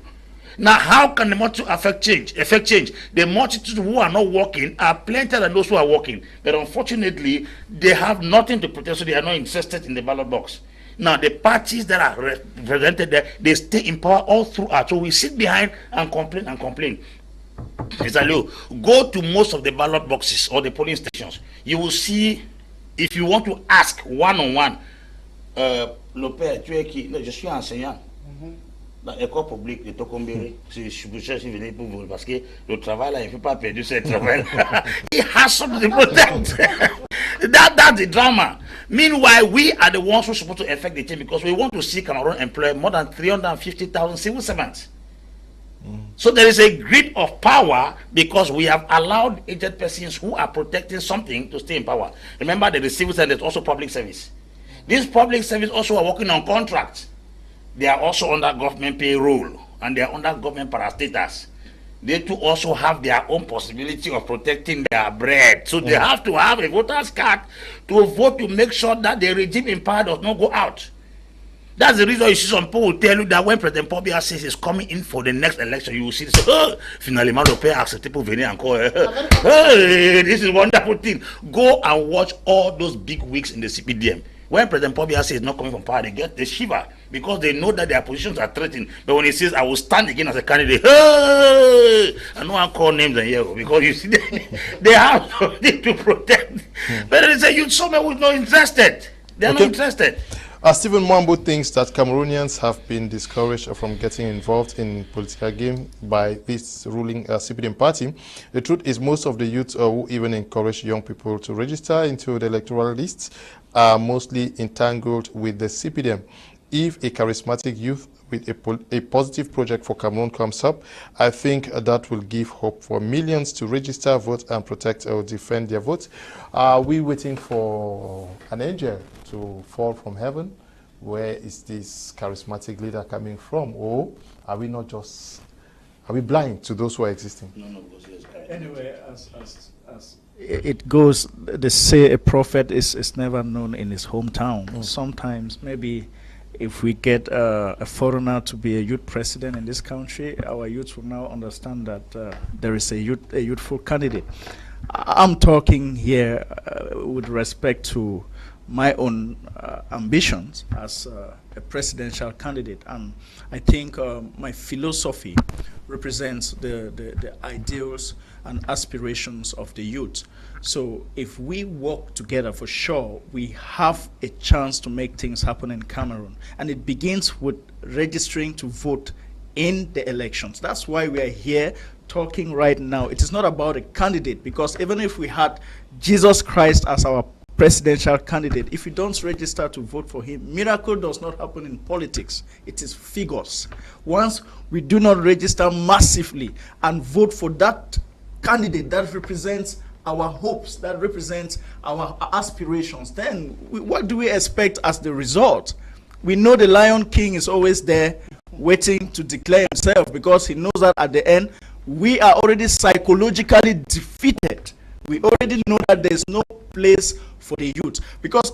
Now, how can the multitude affect change? The multitude who are not working are plenty than those who are working. But unfortunately, they have nothing to protest, so they are not interested in the ballot box. Now, the parties that are represented there, they stay in power all throughout. So we sit behind and complain and complain. Mr. Leo, go to most of the ballot boxes or the polling stations. You will see, if you want to ask one-on-one, le père, tu es qui? Je suis enseignant. Dans l'école publique de Tokombere, je cherche venir pour vous parce que le travail là, il ne peut pas perdre ce travail. He has something to protect. That's the drama. Meanwhile, we are the ones who are supposed to affect the change because we want to see Cameroon employ more than 350,000 civil servants. So there is a grid of power because we have allowed aged persons who are protecting something to stay in power. Remember that the civil service is also public service. These public service also are working on contracts. They are also under government payroll and they are under government parastatals. They too also have their own possibility of protecting their bread. So they have to have a voter's card to vote to make sure that the regime in power does not go out. That's the reason you see some people will tell you that when President Paul Biya says he's coming in for the next election, you will see this, finalement le père accepté pour venir encore. Hey, this is a wonderful thing. Go and watch all those big wigs in the CPDM. When President Paul Biya says he's not coming from power, they get the shiver because they know that their positions are threatened. But when he says, I will stand again as a candidate, hey! I know I call names and yell because you see, they have something to protect. But there is a youth somewhere who's not interested. They are not interested. Stephen Mwambu thinks that Cameroonians have been discouraged from getting involved in political game by this ruling CPDM party. The truth is most of the youth who even encourage young people to register into the electoral lists are mostly entangled with the CPDM. If a charismatic youth with a positive project for Cameroon comes up, I think that will give hope for millions to register, vote, and protect or defend their votes. Are we waiting for an angel to fall from heaven? Where is this charismatic leader coming from? Or are we not just, are we blind to those who are existing? No, anyway, as it goes, they say a prophet is never known in his hometown. Sometimes maybe if we get a foreigner to be a youth president in this country, our youth will now understand that there is a youthful candidate. I'm talking here with respect to my own ambitions as a presidential candidate, and I think my philosophy represents the ideals and aspirations of the youth. So if we work together, for sure, we have a chance to make things happen in Cameroon. And it begins with registering to vote in the elections. That's why we are here talking right now. It is not about a candidate, because even if we had Jesus Christ as our presidential candidate, if you don't register to vote for him, miracle does not happen in politics. It is figures. Once we do not register massively and vote for that candidate that represents our hopes, that represents our aspirations, then what do we expect as the result? We know the Lion King is always there waiting to declare himself, because he knows that at the end, we are already psychologically defeated. We already know that there's no place for the youth, because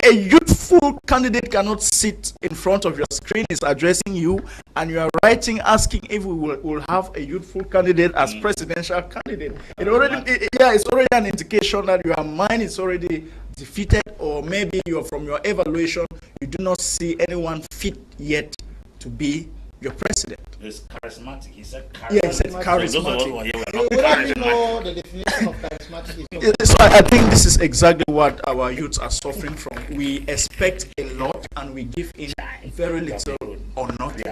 a youthful candidate cannot sit in front of your screen, is addressing you, and you are writing, asking if we will have a youthful candidate as presidential candidate. It's already an indication that your mind is already defeated, or maybe from your evaluation, you do not see anyone fit yet to be your president. It's charismatic. He said charismatic. Yeah, he said charismatic. Know the definition of charismatic. So I think this is exactly what our youths are suffering from. We expect a lot and we give in very little or nothing.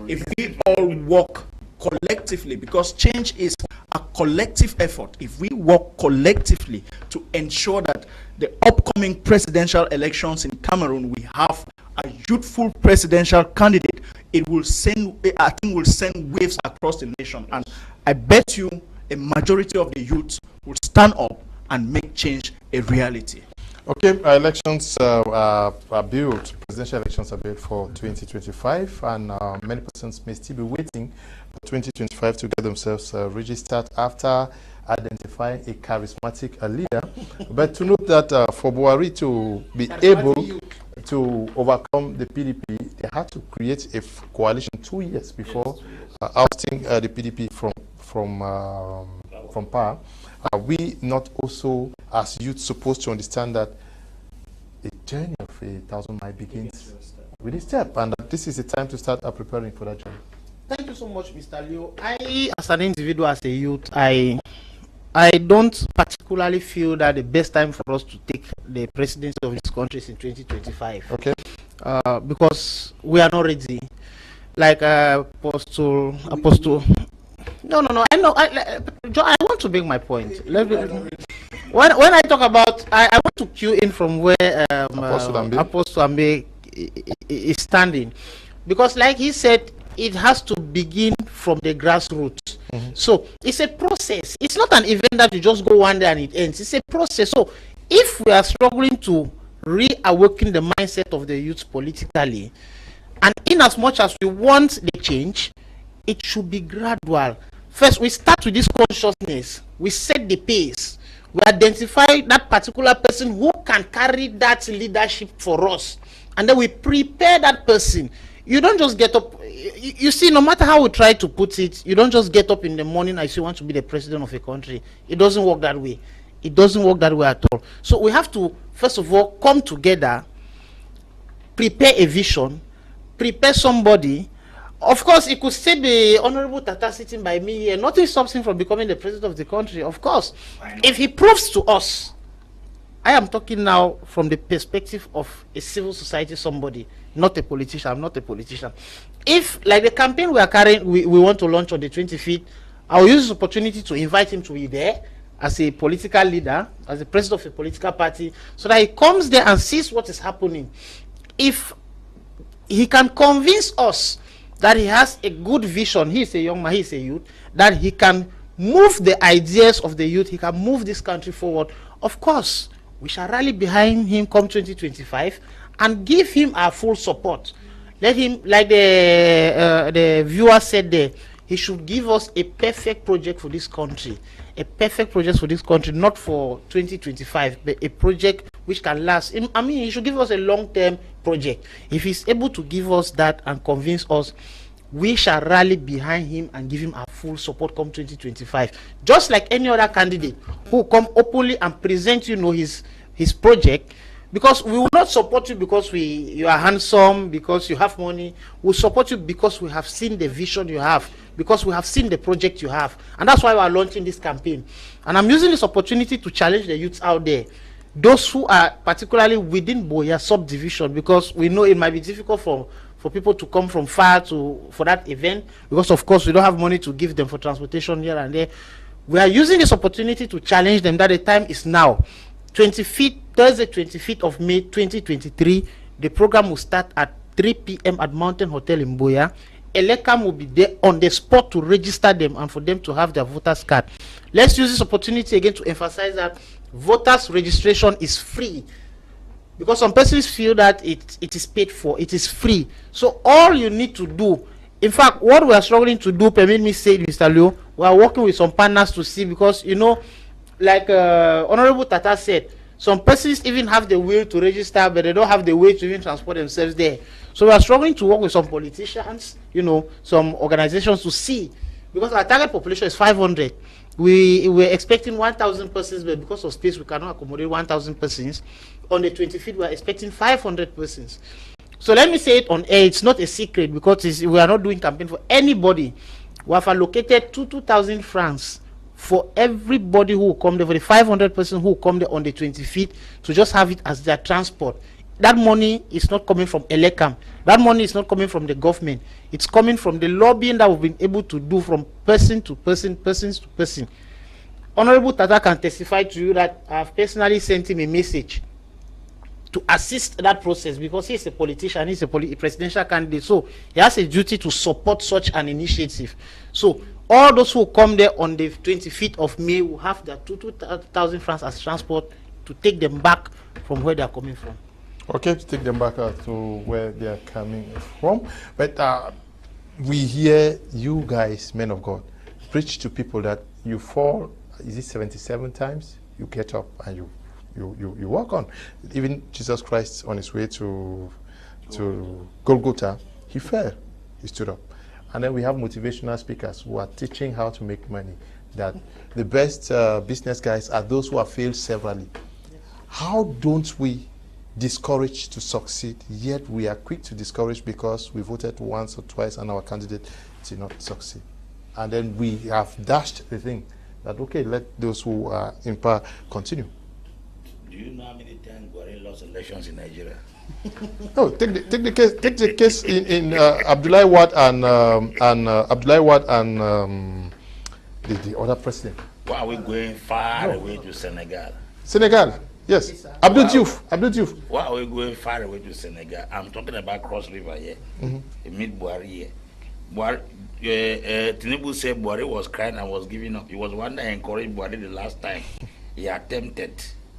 If we all work collectively, because change is a collective effort, if we work collectively to ensure that the upcoming presidential elections in Cameroon, we have a youthful presidential candidate, it will send, I think, will send waves across the nation, and I bet you a majority of the youth will stand up and make change a reality. Okay, elections are built, presidential elections are built for 2025, and many persons may still be waiting for 2025 to get themselves registered after identifying a charismatic leader. But to note that for Buhari to be able to overcome the PDP, they had to create a coalition 2 years before ousting the PDP from power. Are we not also, as youth, supposed to understand that the journey of 1,000 miles begins with a step, and that this is the time to start preparing for that journey? Thank you so much, Mr. Leo. I, as an individual, as a youth, I don't particularly feel that the best time for us to take the presidency of this country is in 2025. Okay. Because we are not ready. Like Apostle. No. I know. I want to make my point. When I talk about, I want to cue in from where Apostle Ambe is standing, because, like he said, it has to begin from the grassroots. So it's a process. It's not an event that you just go one day and it ends. It's a process. So if we are struggling to reawaken the mindset of the youth politically, and in as much as we want the change, it should be gradual. First, we start with this consciousness. We set the pace. We identify that particular person who can carry that leadership for us, and then we prepare that person. You don't just get up. You see, no matter how we try to put it, you don't just get up in the morning and say you want to be the president of a country. It doesn't work that way. It doesn't work that way at all. So we have to, first of all, come together, prepare a vision, prepare somebody. Of course, it could still be Honorable Tata sitting by me here. Nothing stops him from becoming the president of the country, of course. If he proves to us, I am talking now from the perspective of a civil society somebody, not a politician. I'm not a politician. If, like the campaign we are carrying, we want to launch on the 25th, I'll use this opportunity to invite him to be there as a political leader, as the president of a political party, so that he comes there and sees what is happening. If he can convince us that he has a good vision, he is a young man, he is a youth, that he can move the ideas of the youth, he can move this country forward, of course, we shall rally behind him come 2025 and give him our full support. Let him, like the viewer said there, he should give us a perfect project for this country. A perfect project for this country, not for 2025, but a project which can last. I mean, he should give us a long-term project. If he's able to give us that and convince us, we shall rally behind him and give him our full support come 2025. Just like any other candidate who come openly and present, his project, because we will not support you because you are handsome, because you have money. We'll support you because we have seen the vision you have, because we have seen the project you have. And that's why we are launching this campaign. And I'm using this opportunity to challenge the youths out there, those who are particularly within Boya subdivision, because we know it might be difficult for people to come from far for that event, because of course we don't have money to give them for transportation here and there. We are using this opportunity to challenge them that the time is now. Thursday 25th of May 2023, the program will start at 3 p.m. at Mountain Hotel in Boya. Elekam will be there on the spot to register them and for them to have their voters card. Let's use this opportunity again to emphasize that voters registration is free, because some persons feel that it is paid for. It is free. So all you need to do In fact, what we are struggling to do, permit me say, Mr. Leo, we are working with some partners to see, because, you know, like Honorable Tata said, some persons even have the will to register, but they don't have the way to even transport themselves there. So we are struggling to work with some politicians, you know, some organizations to see, because our target population is 500. We're expecting 1,000 persons, but because of space, we cannot accommodate 1,000 persons. On the 25th, we are expecting 500 persons. So let me say it on air. It's not a secret, because we are not doing campaign for anybody. We have allocated 2,000 francs for everybody who will come there, for the 500 persons who will come there on the 25th, to just have it as their transport. That money is not coming from Elecam. That money is not coming from the government. It's coming from the lobbying that we've been able to do from person to person, persons to person. Honorable Tata can testify to you that I've personally sent him a message to assist that process, because he's a politician, he's a presidential candidate, so he has a duty to support such an initiative. So all those who come there on the 25th of May will have their 2,000 francs as transport to take them back from where they are coming from. Okay, to take them back to where they are coming from. But we hear you guys, men of God, preach to people that you fall, is it 77 times? You get up and you walk on. Even Jesus Christ, on his way to Golgotha, he fell, he stood up. And then we have motivational speakers who are teaching how to make money, that the best business guys are those who have failed severally. How don't we discourage to succeed, yet we are quick to discourage because we voted once or twice and our candidate did not succeed? And then we have dashed the thing that, okay, let those who are in power continue. Do you know how many times Buhari lost elections in Nigeria? No, take the case in Abdullahi Wad and the other president. Why are we going far away to Senegal? Senegal, yes. Abdul Diouf. Why are we going far away to Senegal? I'm talking about Cross River here. Meet Buhari here. Tinubu said Buhari was crying and was giving up. He was one that encouraged Buhari the last time he attempted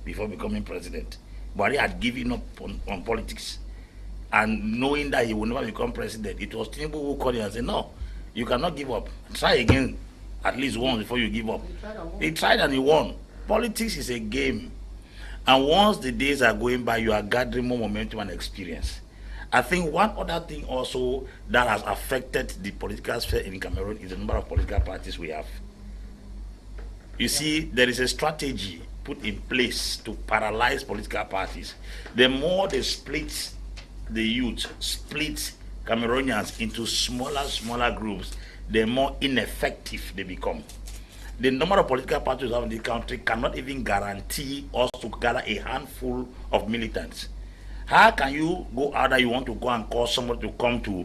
before becoming president. Buhari had given up on politics, and knowing that he would never become president, it was Tinubu who called him and said, no, you cannot give up. Try again at least once before you give up. He tried and he won. Politics is a game, and once the days are going by, you are gathering more momentum and experience. I think one other thing also that has affected the political sphere in Cameroon is the number of political parties we have. You see, there is a strategy put in place to paralyze political parties. The more they split the youth, split Cameroonians into smaller groups, the more ineffective they become. The number of political parties we have in the country cannot even guarantee us to gather a handful of militants. How can you go out there, you want to go and call somebody to come to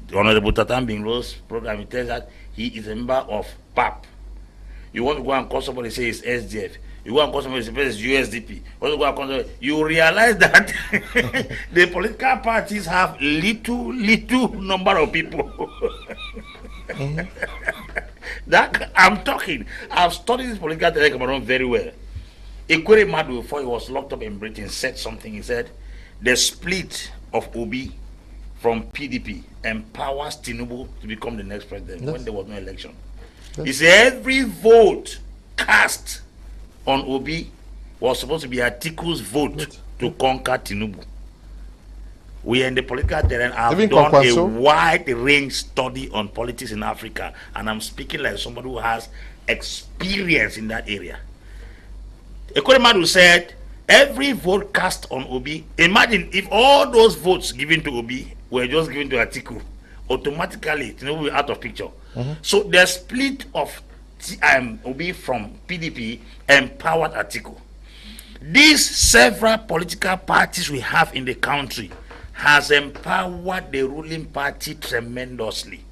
the Honorable Tamnjong's program? He tells that he is a member of PAP. You want to go and call somebody, say it's SDF. You go and call somebody, say it's USDP. You realize that the political parties have little number of people. That I've studied this political Cameroon very well. Ewane Madu, before he was locked up in Britain, said something. He said, the split of Obi from PDP empowers Tinubu to become the next president when there was no election. He said every vote cast on Obi was supposed to be Atiku's vote to conquer Tinubu. We in the political terrain have done a wide range study on politics in Africa, and I'm speaking like somebody who has experience in that area. Ewane Madu said every vote cast on Obi, imagine if all those votes given to Obi were just given to Atiku, automatically Tinubu will be out of picture. So the split of Obi from PDP empowered Atiku. These several political parties we have in the country has empowered the ruling party tremendously,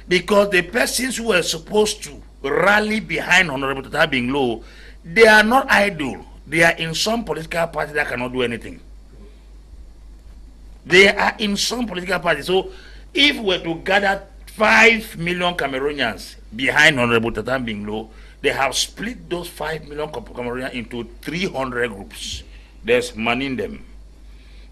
because the persons who were supposed to rally behind Honorable Tamnjong, they are not idle. They are in some political party that cannot do anything. They are in some political party. So if we were to gather 5 million Cameroonians behind Honorable Tamnjong, they have split those 5 million Cameroonians into 300 groups. There's Manindem,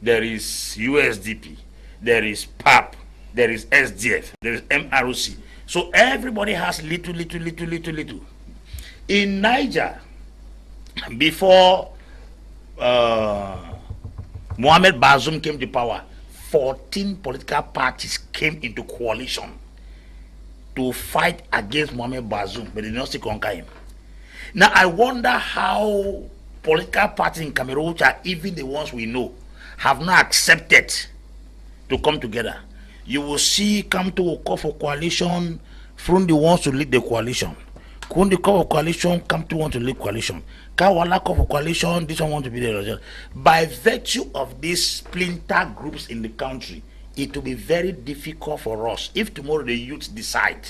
there is USDP, there is PAP, there is SDF, there is MROC. So everybody has little. In Niger, before Mohamed Bazoum came to power, 14 political parties came into coalition to fight against Mohamed Bazoum, but they did not still conquer him. Now I wonder how political parties in Cameroon, which are even the ones we know, have not accepted to come together. You will see come to a call for coalition, Frundi wants to lead the coalition. Kundi call for coalition, come to want to lead coalition. Kawala call for coalition, this one want to be there. By virtue of these splinter groups in the country, it will be very difficult for us if tomorrow the youth decide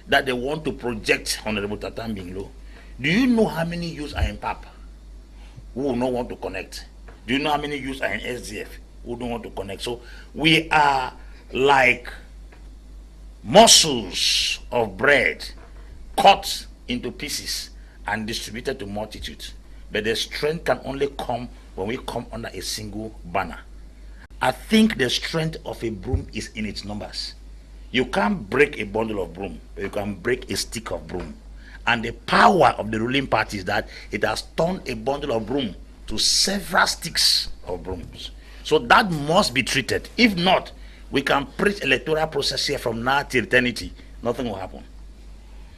that they want to project Honorable Tamnjong. Do you know how many youths are in PAP who will not want to connect? Do you know how many youths are in SDF who don't want to connect? So we are like morsels of bread cut into pieces and distributed to multitudes. But the strength can only come when we come under a single banner. I think the strength of a broom is in its numbers. You can't break a bundle of broom, but you can break a stick of broom. And the power of the ruling party is that it has turned a bundle of broom to several sticks of brooms. So that must be treated. If not, we can preach electoral process here from now till eternity. Nothing will happen.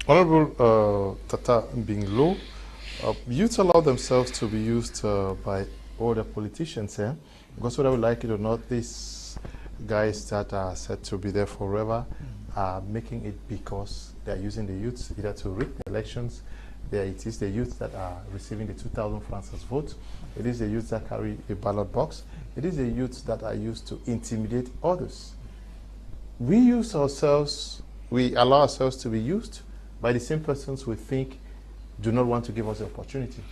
Honorable Tamnjong low, youth allow themselves to be used by other politicians, because whether we like it or not, these guys that are said to be there forever are making it because they are using the youth either to rig the elections. It is the youth that are receiving the 2,000 francs as votes. It is the youth that carry a ballot box. It is the youth that are used to intimidate others. We allow ourselves to be used by the same persons we think do not want to give us the opportunity.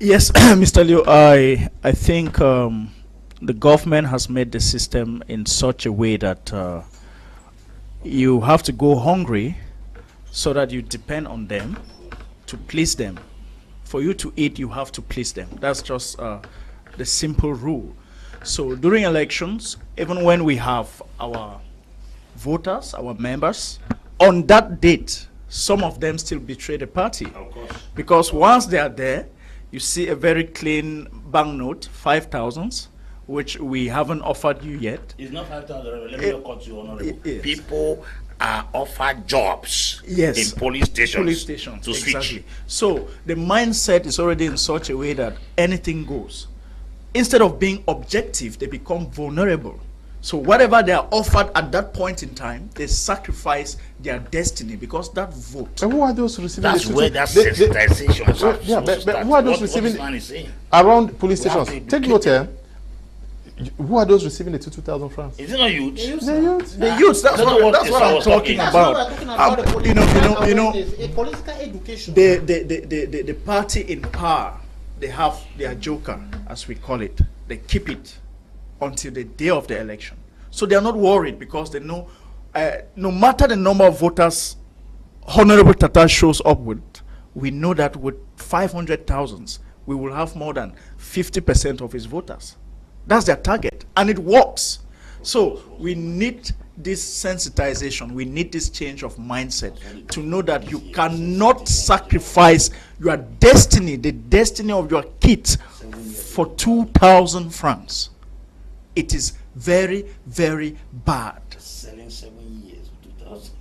Yes, Mr. Liu, I think the government has made the system in such a way that you have to go hungry so that you depend on them to please them. For you to eat, you have to please them. That's just the simple rule. So during elections, even when we have our voters, our members, on that date, some of them still betray the party. Of course. Because once they are there, you see a very clean banknote, 5,000, which we haven't offered you yet. It's not 5,000. Let me cut you, Honorable. Yes. People are offered jobs in police stations to switch. So the mindset is already in such a way that anything goes. Instead of being objective, they become vulnerable. So whatever they are offered at that point in time, they sacrifice their destiny because that vote. And who are those receiving? That's where that sensitization. Yeah, but who are those receiving around police stations? Take note here. Who are those receiving the 2,000 francs? Is it not youth? The youth. The youth. That's what I'm talking about. You know, a political education. The party in power, they have their joker, as we call it. They keep it until the day of the election. So they are not worried because they know no matter the number of voters Honorable Tata shows up with, we know that with 500,000, we will have more than 50% of his voters. That's their target, and it works. So we need this sensitization, we need this change of mindset to know that you cannot sacrifice your destiny, the destiny of your kids, for 2,000 francs. It is very, very bad. Selling 7 years, 2,000.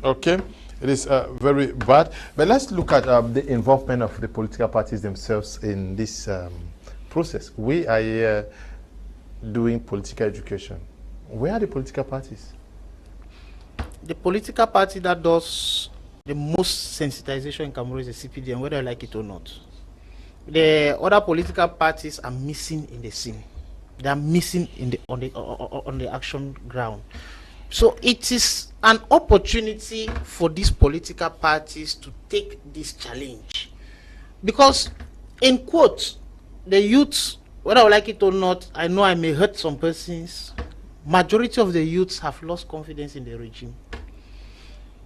Okay, it is very bad. But let's look at the involvement of the political parties themselves in this process. We are here doing political education. Where are the political parties? The political party that does the most sensitization in Cameroon is the CPDM, whether I like it or not. The other political parties are missing in the scene. They are missing in on the action ground. So it is an opportunity for these political parties to take this challenge, because in quotes, the youths, whether I like it or not, I know I may hurt some persons, majority of the youths have lost confidence in the regime.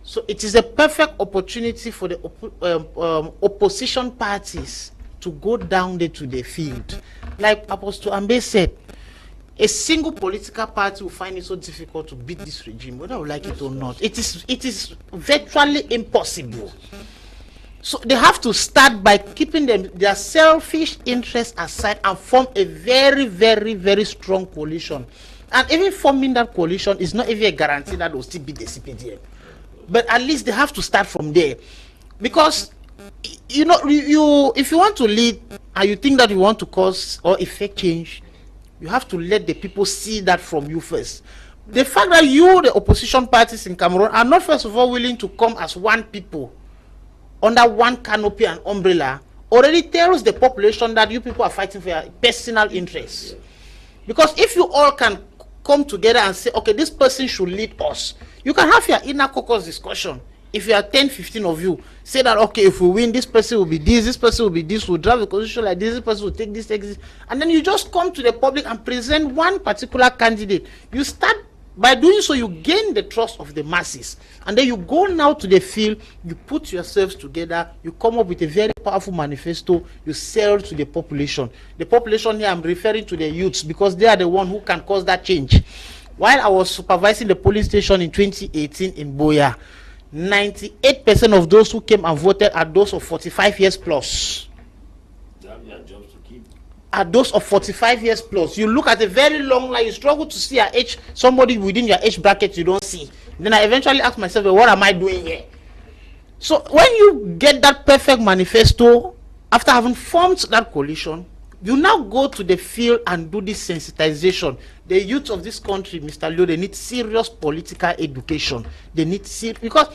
So it is a perfect opportunity for the opposition parties to go down there to the field. Like Apostle Ambe said, a single political party will find it so difficult to beat this regime, whether we like it or not. It is virtually impossible. So they have to start by keeping their selfish interests aside and form a very, very, very strong coalition. And even forming that coalition is not even a guarantee that they'll still beat the CPDM. But at least they have to start from there. Because, you know, if you want to lead and you think that you want to cause or effect change, you have to let the people see that from you first. The fact that you, the opposition parties in Cameroon, are not first of all willing to come as one people under one canopy and umbrella already tells the population that you people are fighting for your personal interests. Because if you all can come together and say, okay, this person should lead us, you can have your inner caucus discussion. If you are 10, 15 of you, say that, okay, if we win, this person will be this person will be this, we'll drive the constitution like this person will take this, and then you just come to the public and present one particular candidate. You start, by doing so, you gain the trust of the masses. And then you go now to the field, you put yourselves together, you come up with a very powerful manifesto, you sell to the population. The population here, I'm referring to the youths, because they are the one who can cause that change. While I was supervising the polling station in 2018 in Boya, 98% of those who came and voted are those of 45 years plus. Are those of 45 years plus. You look at a very long line, you struggle to see your age, somebody within your age bracket you don't see. Then I eventually ask myself, well, what am I doing here? So when you get that perfect manifesto, after having formed that coalition, you now go to the field and do this sensitization. The youth of this country, Mr. Leo, they need serious political education. They need because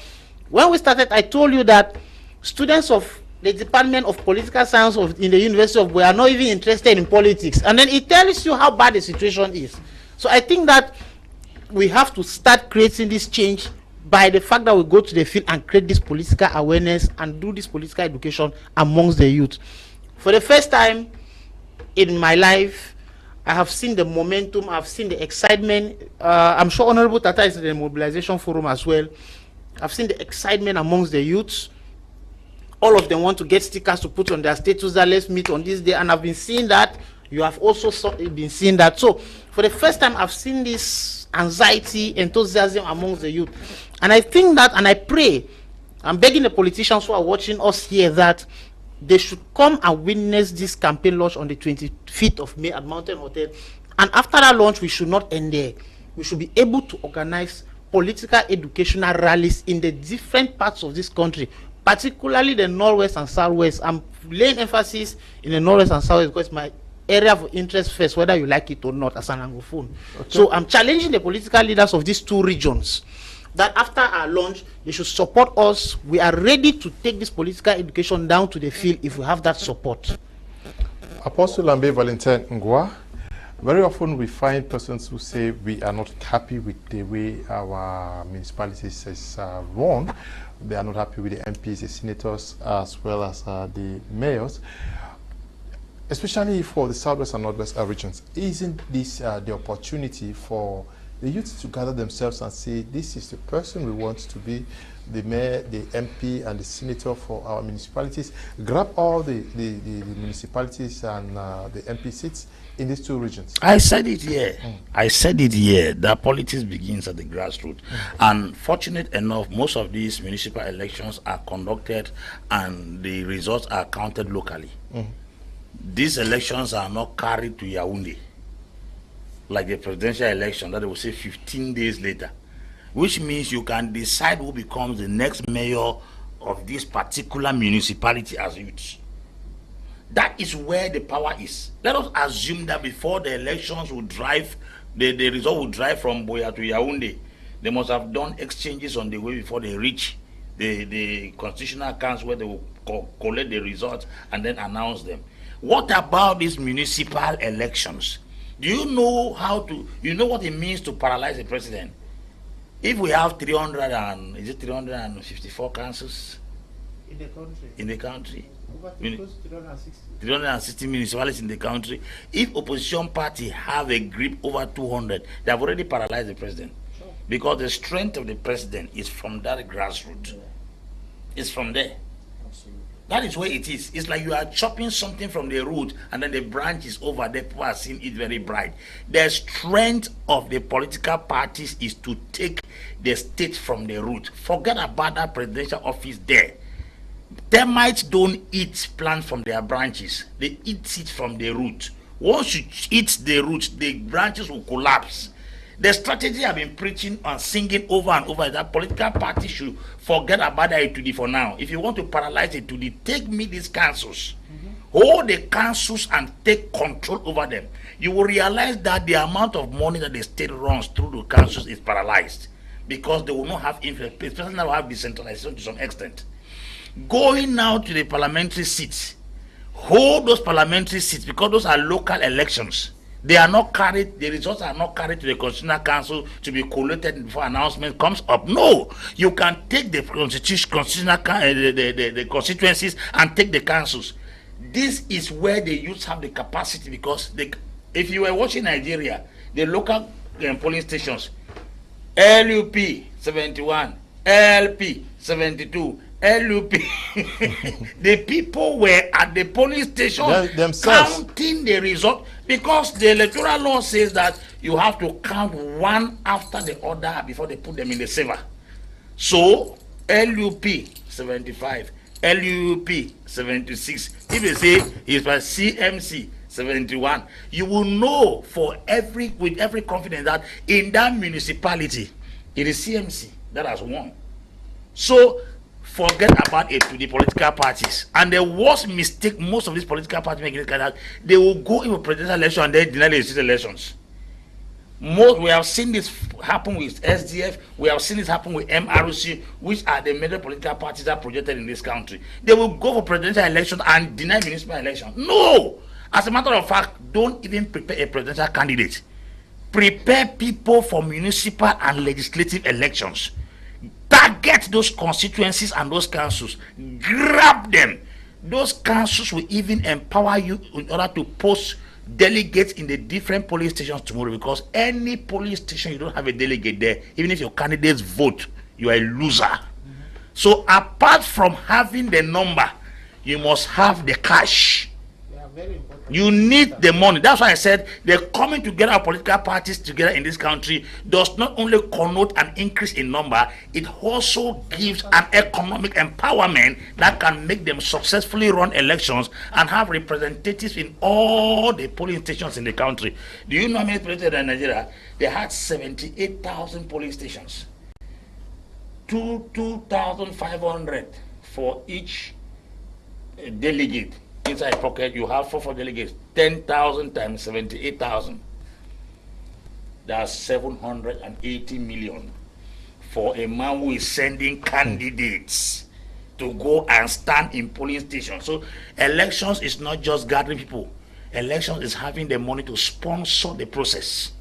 when we started, I told you that students of the Department of Political Science in the University of Boya are not even interested in politics. And then it tells you how bad the situation is. So I think that we have to start creating this change by the fact that we go to the field and create this political awareness and do this political education amongst the youth. For the first time in my life, I have seen the momentum, I've seen the excitement. I'm sure Honorable Tata is in the mobilization forum as well. I've seen the excitement amongst the youths. All of them want to get stickers to put on their status that let's meet on this day, and I've been seeing that. You have also been seeing that. So for the first time, I've seen this anxiety, enthusiasm amongst the youth. And I think that, and I pray, I'm begging the politicians who are watching us here that they should come and witness this campaign launch on the 25th of May at Mountain Hotel. And after that launch, we should not end there. We should be able to organize political educational rallies in the different parts of this country, particularly the Northwest and Southwest. I'm laying emphasis in the Northwest and Southwest because my area of interest first, whether you like it or not, as an Anglophone. Okay. So I'm challenging the political leaders of these two regions that after our launch, they should support us. We are ready to take this political education down to the field if we have that support. Apostle Lambe Valentin Ngwa, very often we find persons who say we are not happy with the way our municipalities is run. They are not happy with the MPs, the senators, as well as the mayors, especially for the Southwest and Northwest regions. Isn't this the opportunity for the youth to gather themselves and say, this is the person we want to be the mayor, the MP, and the senator for our municipalities? Grab all the municipalities and the MP seats in these two regions. I said it here. I said it here that politics begins at the grassroots. And fortunate enough, most of these municipal elections are conducted and the results are counted locally. These elections are not carried to Yaoundé like the presidential election that they will say 15 days later, which means you can decide who becomes the next mayor of this particular municipality as youth. That is where the power is. Let us assume that before the elections will drive, the result will drive from Boya to Yaoundé. They must have done exchanges on the way before they reach the constitutional accounts where they will collect the results and then announce them. What about these municipal elections? Do you know what it means to paralyze the president? If we have 354 councils in the country, 360 municipalities in the country, if opposition party have a grip over 200, they have already paralyzed the president. Sure. Because the strength of the president is from that grassroots. It's from there. Absolutely. That is where it is. It's like you are chopping something from the root and then the branch is over there. People are seeing it very bright. The strength of the political parties is to take the state from the root. Forget about that presidential office there. Termites don't eat plants from their branches. They eat it from the root. Once you eat the root, the branches will collapse. The strategy I've been preaching and singing over and over is that political parties should forget about the A2D for now. If you want to paralyze A2D, take me these councils. Hold the councils and take control over them. You will realize that the amount of money that the state runs through the councils is paralyzed because they will not have influence, especially now have decentralization to some extent. Going now to the parliamentary seats, hold those parliamentary seats because those are local elections. They are not carried, the results are not carried to the Constitutional Council to be collated before announcement comes up. No, you can take the the constituencies and take the councils. This is where the youths have the capacity because if you were watching Nigeria, the local polling stations, LUP 71, LP 72, LUP, the people were at the polling station counting the result because the electoral law says that you have to count one after the other before they put them in the saver. So LUP 75, LUP 76, if they say it's by CMC 71, you will know with every confidence that in that municipality it is CMC that has won. So forget about it to the political parties. And the worst mistake most of these political parties make is that they will go into presidential election and then deny the state elections. We have seen this happen with SDF, we have seen this happen with MRC, which are the major political parties that are projected in this country. They will go for presidential elections and deny municipal elections. No! As a matter of fact, don't even prepare a presidential candidate. Prepare people for municipal and legislative elections. Target those constituencies and those councils. Grab them. Those councils will even empower you in order to post delegates in the different polling stations tomorrow, because any polling station you don't have a delegate there, even if your candidates vote, you are a loser. So apart from having the number, you must have the cash. You need the money. That's why I said the coming together of political parties together in this country does not only connote an increase in number, it also gives an economic empowerment that can make them successfully run elections and have representatives in all the polling stations in the country. Do you know how many places in Nigeria? They had 78,000 polling stations. 2,500 for each delegate. Inside pocket, you have four delegates. 10,000 times 78,000. That's 780 million for a man who is sending candidates to go and stand in polling stations. So elections is not just gathering people. Elections is having the money to sponsor the process.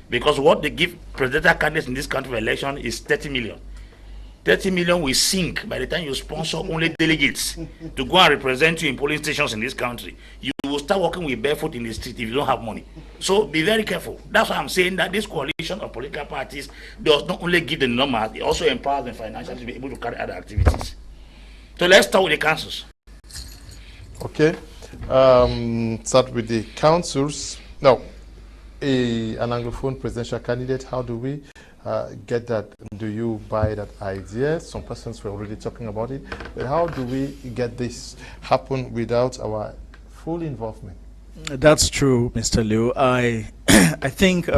Because what they give presidential candidates in this country for election is 30 million. 30 million will sink by the time you sponsor only delegates to go and represent you in polling stations in this country. You will start walking with barefoot in the street if you don't have money. So be very careful. That's why I'm saying that this coalition of political parties does not only give the numbers, it also empowers them financially to be able to carry other activities. So let's start with the councils. Okay. Start with the councils. Now, an Anglophone presidential candidate, how do we get that? Do you buy that idea? Some persons were already talking about it, but how do we get this happen without our full involvement? That's true, Mr. Liu. I think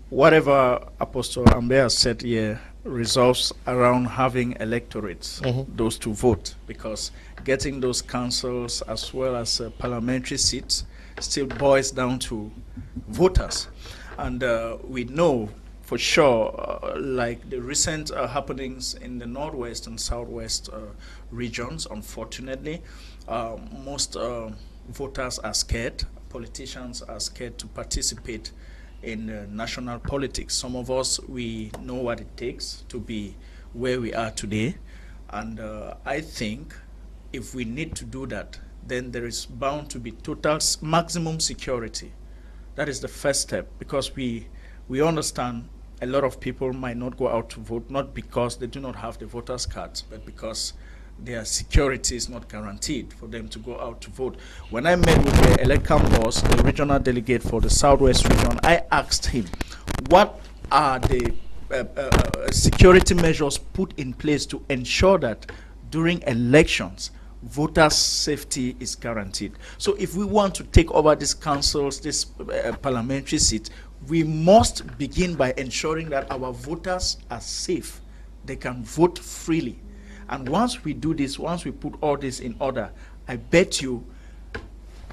whatever Apostle Amber said here resolves around having electorates, those to vote, because getting those councils as well as parliamentary seats still boils down to voters. And we know for sure, like the recent happenings in the northwest and southwest regions, unfortunately, most voters are scared, politicians are scared to participate in national politics. Some of us, we know what it takes to be where we are today. And I think if we need to do that, then there is bound to be total maximum security. That is the first step, because we understand a lot of people might not go out to vote, not because they do not have the voters' cards, but because their security is not guaranteed for them to go out to vote. When I met with the electoral boss, the regional delegate for the Southwest region, I asked him, what are the security measures put in place to ensure that during elections, voters' safety is guaranteed? So if we want to take over these councils, this parliamentary seat, we must begin by ensuring that our voters are safe. They can vote freely. And once we do this, once we put all this in order, I bet you,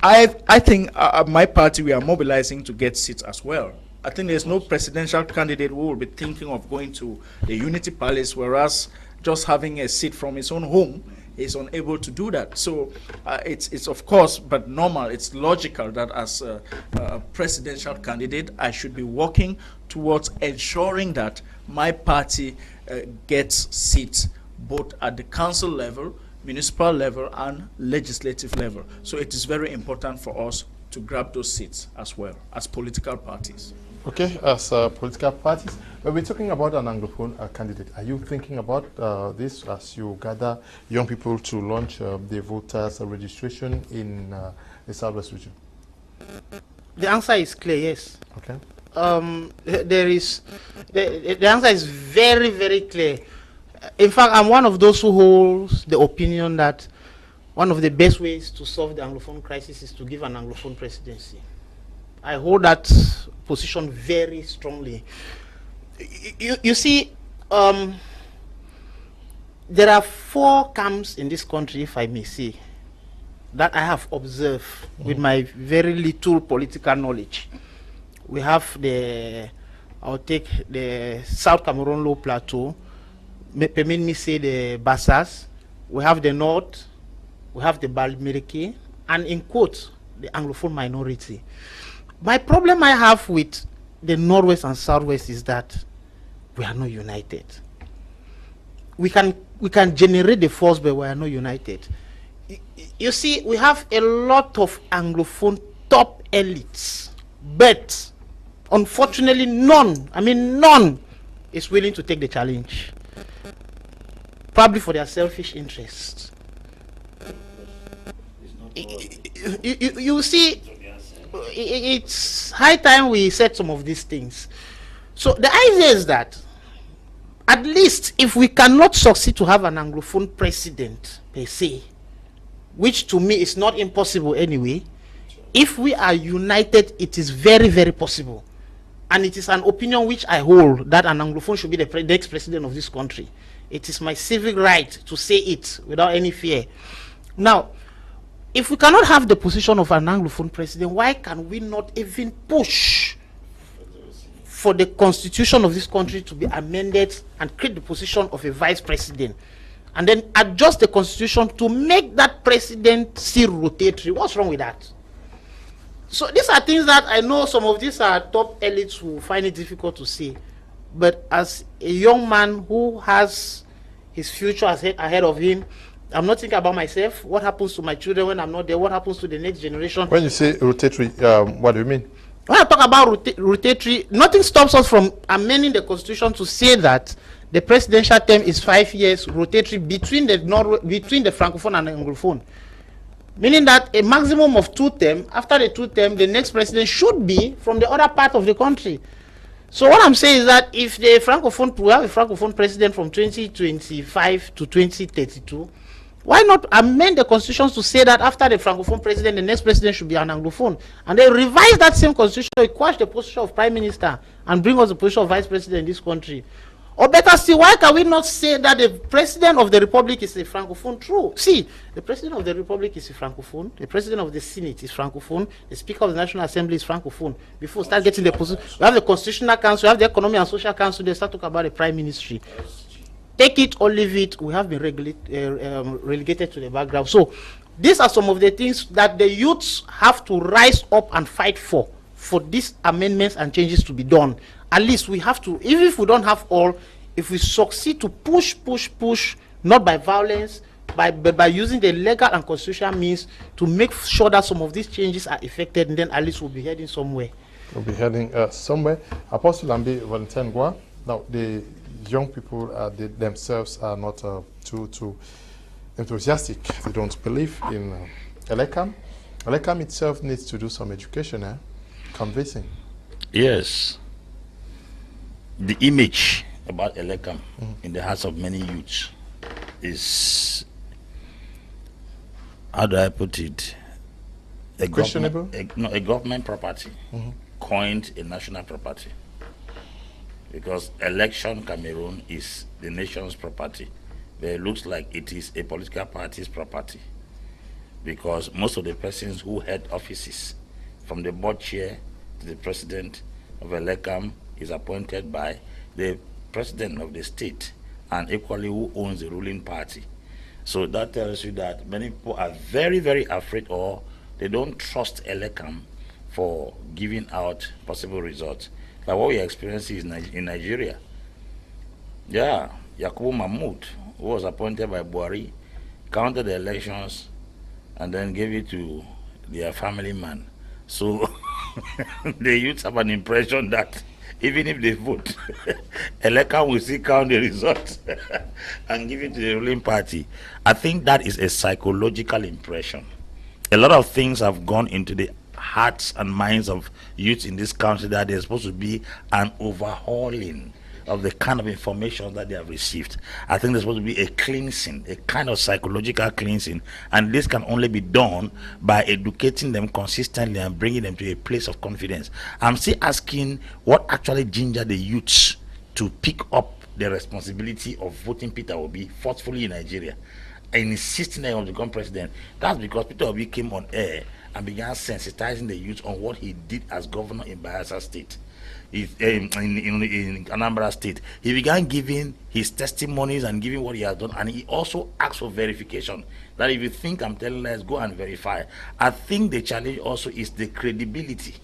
I think my party, we are mobilizing to get seats as well. I think there's no presidential candidate who will be thinking of going to the Unity Palace, whereas just having a seat from his own home is unable to do that. So it's of course, but normal, it's logical that as a presidential candidate, I should be working towards ensuring that my party gets seats both at the council level, municipal level, and legislative level. So it is very important for us to grab those seats as well as political parties. Okay, as political parties, when we're talking about an Anglophone candidate, are you thinking about this as you gather young people to launch the voters registration in the Southwest region? The answer is clear, yes. Okay. The answer is very, very clear. In fact, I'm one of those who holds the opinion that one of the best ways to solve the Anglophone crisis is to give an Anglophone presidency. I hold that position very strongly. You see, there are 4 camps in this country, if I may say, that I have observed with my very little political knowledge. We have I'll take the South Cameroon Low Plateau, permit me say the Bassas, we have the North, we have the Balmeriki, and in quotes, the Anglophone minority. My problem I have with the Northwest and Southwest is that we are not united. We can generate the force, but we are not united. You see, we have a lot of Anglophone top elites, but unfortunately none is willing to take the challenge. Probably for their selfish interests. You see, it's high time we said some of these things. So the idea is that at least if we cannot succeed to have an Anglophone president per se, which to me is not impossible anyway, if we are united, it is very, very possible. And it is an opinion which I hold that an Anglophone should be the next president of this country. It is my civic right to say it without any fear. Now, if we cannot have the position of an Anglophone president, why can we not even push for the constitution of this country to be amended and create the position of a vice president, and then adjust the constitution to make that president still rotatory? What's wrong with that? So these are things that I know some of these are top elites who find it difficult to see. But as a young man who has his future ahead of him, I'm not thinking about myself. What happens to my children when I'm not there? What happens to the next generation? When you say rotatory, what do you mean? When I talk about rotatory, nothing stops us from amending the constitution to say that the presidential term is 5 years rotatory between the Francophone and the Anglophone. Meaning that a maximum of 2 terms, after the 2 terms, the next president should be from the other part of the country. So what I'm saying is that if we have a Francophone president from 2025 to 2032, why not amend the constitution to say that after the Francophone president, the next president should be an Anglophone? And then revise that same constitution, quash the position of prime minister and bring us the position of vice president in this country. Or better still, why can we not say that the president of the republic is a Francophone? True. See, the president of the republic is a Francophone. The president of the Senate is Francophone. The speaker of the National Assembly is Francophone. Before we start getting the position, we have the Constitutional Council, we have the Economic and Social Council, they start talking about the prime ministry. Take it or leave it, we have been relegated to the background. So these are some of the things that the youths have to rise up and fight for these amendments and changes to be done. At least we have to, even if we don't have all, if we succeed to push, not by violence, but by using the legal and constitutional means to make sure that some of these changes are effected, and then at least we'll be heading somewhere. We'll be heading somewhere. Apostle Lambi Valentine, now the young people themselves are not too enthusiastic. They don't believe in Elekam. Elekam itself needs to do some education, convincing. Yes. The image about Elekam in the hearts of many youths is, how do I put it? Questionable? A government property coined a national property. Because election Cameroon is the nation's property. But it looks like it is a political party's property. Because most of the persons who head offices, from the board chair to the president of Elekam, is appointed by the president of the state, and equally who owns the ruling party. So that tells you that many people are very, very afraid, or they don't trust Elekam for giving out possible results. Like what we experience is in Nigeria. Yeah, Yakubu Mahmoud, who was appointed by Buhari, counted the elections and then gave it to their family man. So the youths have an impression that even if they vote, Elekam will still count the results and give it to the ruling party. I think that is a psychological impression. A lot of things have gone into the hearts and minds of youths in this country that there's supposed to be an overhauling of the kind of information that they have received. I think there's supposed to be a cleansing, a kind of psychological cleansing, and this can only be done by educating them consistently and bringing them to a place of confidence. I'm still asking what actually gingered the youths to pick up the responsibility of voting Peter Obi forcefully in Nigeria and insisting that he will become president. That's because Peter Obi came on air and began sensitizing the youth on what he did as governor in Bayelsa State. In Anambra State, he began giving his testimonies and giving what he has done, and he also asked for verification. That if you think I'm telling lies, go and verify. I think the challenge also is the credibility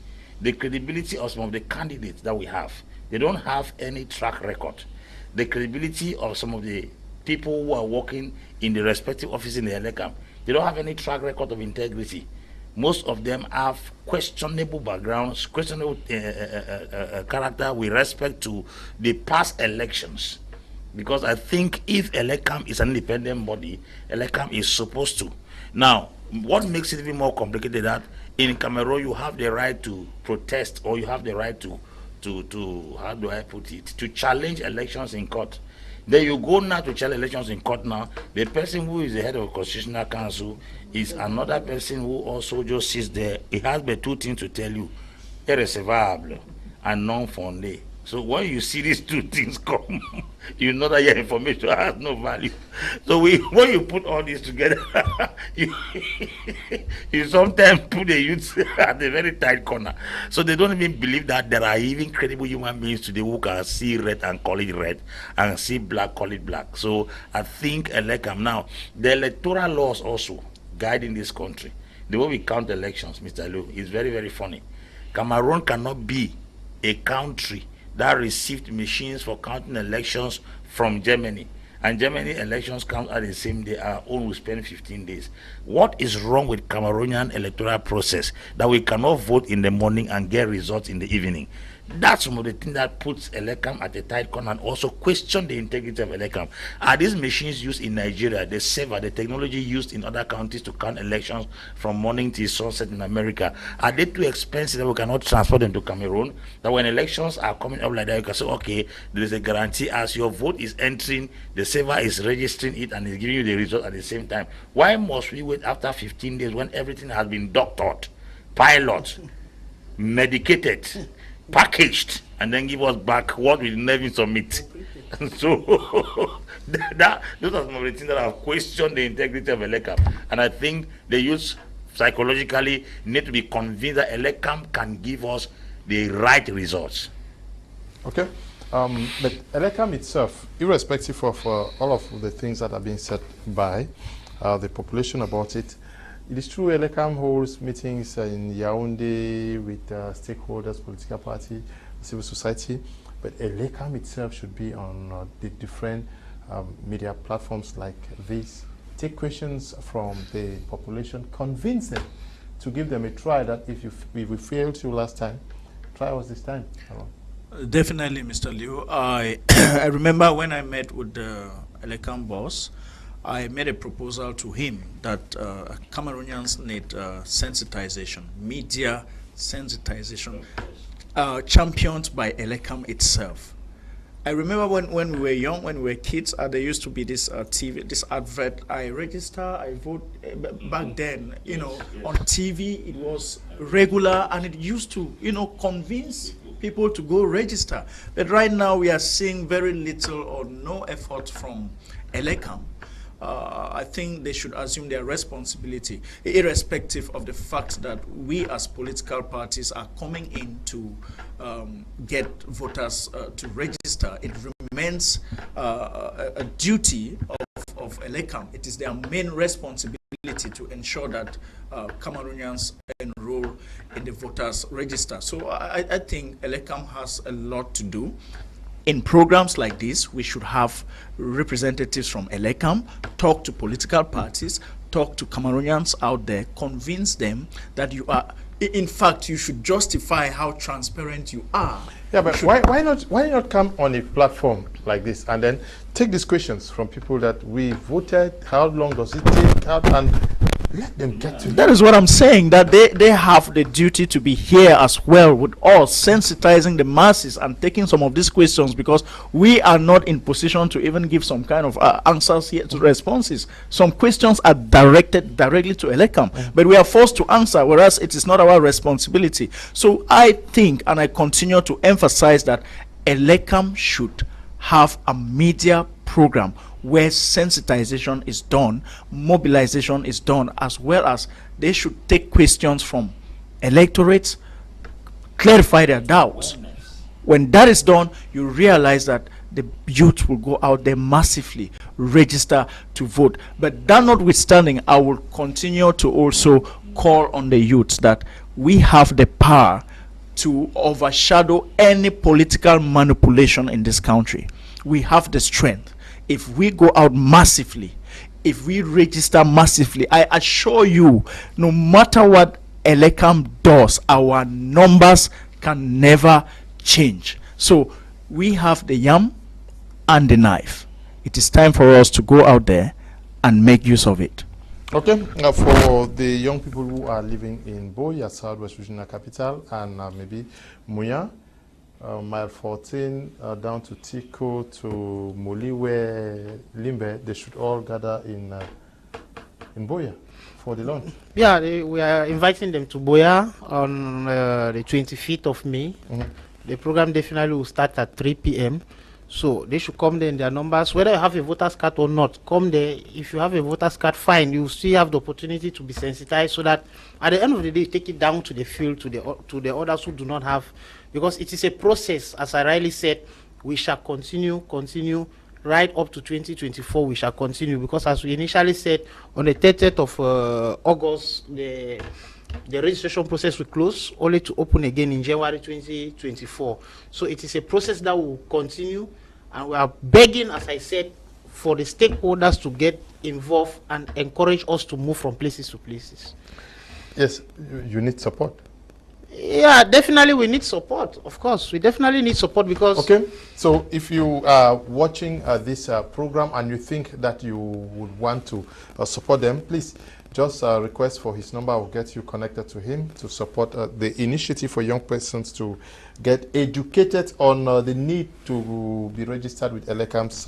of some of the candidates that we have. They don't have any track record. The credibility of some of the people who are working in the respective offices in the Elekam, they don't have any track record of integrity. Most of them have questionable backgrounds, questionable character with respect to the past elections. Because I think if Elekam is an independent body, Elekam is supposed to. Now, what makes it even more complicated that in Cameroon you have the right to protest, or you have the right to how do I put it, to challenge elections in court. Then you go now to challenge elections in court now. The person who is the head of the Constitutional Council is another person who also just sits there. He has the two things to tell you: irrecevable and non-fondé. So when you see these two things come, you know that your information has no value. So when you put all this together, you sometimes put the youth at a very tight corner. So they don't even believe that there are even credible human beings today who can see red and call it red, and see black, call it black. So I think Elekam now, the electoral laws also guiding this country. The way we count elections, Mr. Liu, is very, very funny. Cameroon cannot be a country that received machines for counting elections from Germany. And Germany elections count at the same day. Our own will spend 15 days. What is wrong with Cameroonian electoral process that we cannot vote in the morning and get results in the evening? That's some of the things that puts Elekam at a tight corner, and also question the integrity of Elekam. Are these machines used in Nigeria, the server, the technology used in other countries to count elections from morning till sunset in America, are they too expensive that we cannot transport them to Cameroon? That when elections are coming up like that, you can say, okay, there is a guarantee as your vote is entering, the server is registering it and is giving you the result at the same time. Why must we wait after 15 days when everything has been doctored, piloted, medicated, packaged, and then give us back what we never submit? So those are some of the things that have questioned the integrity of Elekam. And I think the youth psychologically need to be convinced that Elekam can give us the right results. Okay. But Elekam itself, irrespective of all of the things that are being said by the population about it, it is true Elekam holds meetings in Yaoundé with stakeholders, political party, civil society, but Elekam itself should be on the different media platforms like this. Take questions from the population, convince them to give them a try, that if we failed you last time, try us this time. Definitely, Mr. Liu. I remember when I met with the Elekam boss, I made a proposal to him that Cameroonians need sensitization, media sensitization, championed by Elekam itself. I remember when we were young, when we were kids, there used to be this TV, this advert, I register, I vote. Back then, on TV, it was regular, and it used to, convince people to go register. But right now, we are seeing very little or no effort from Elekam. I think they should assume their responsibility, irrespective of the fact that we as political parties are coming in to get voters to register. It remains a duty of Elekam. It is their main responsibility to ensure that Cameroonians enroll in the voters register. So I think Elekam has a lot to do. In programs like this, we should have representatives from Elekam, talk to political parties, talk to Cameroonians out there, convince them that you are, in fact, you should justify how transparent you are. Yeah, but why not come on a platform like this and then take these questions from people that we voted, how long does it take, and let them get to that. Is what I'm saying, that they have the duty to be here as well with us, sensitizing the masses and taking some of these questions, because we are not in position to even give some kind of answers here to responses. Some questions are directed directly to Elekam, but we are forced to answer, whereas it is not our responsibility. So I think, and I continue to emphasize, that Elekam should have a media program where sensitization is done, mobilization is done, as well as they should take questions from electorates, clarify their doubts. When that is done, you realize that the youth will go out there massively, register to vote. But that notwithstanding, I will continue to also call on the youth that we have the power to overshadow any political manipulation in this country. We have the strength. If we go out massively, if we register massively, I assure you, no matter what Elekam does, our numbers can never change. So we have the yam and the knife. It is time for us to go out there and make use of it. Okay, for the young people who are living in Boya, Southwest Regional Capital, and maybe Muya, mile 14 down to Tiko, to Moliwe, Limbe, they should all gather in Boya for the launch. Yeah, we are inviting them to Boya on the 25th of May. The program definitely will start at 3 p.m. So they should come there in their numbers, whether you have a voter's card or not. Come there. If you have a voter's card, fine. You still have the opportunity to be sensitized, so that at the end of the day, take it down to the field, to the others who do not have, because it is a process. As I rightly said, we shall continue right up to 2024. We shall continue, because as we initially said, on the 30th of August, the registration process will close, only to open again in January 2024. So it is a process that will continue, and we are begging, as I said, for the stakeholders to get involved and encourage us to move from places to places. Yes, you need support. Yeah, definitely we need support. Of course, we definitely need support, because... Okay, so if you are watching this program and you think that you would want to support them, please just request for his number. I will get you connected to him to support the initiative for young persons to get educated on the need to be registered with Elekam's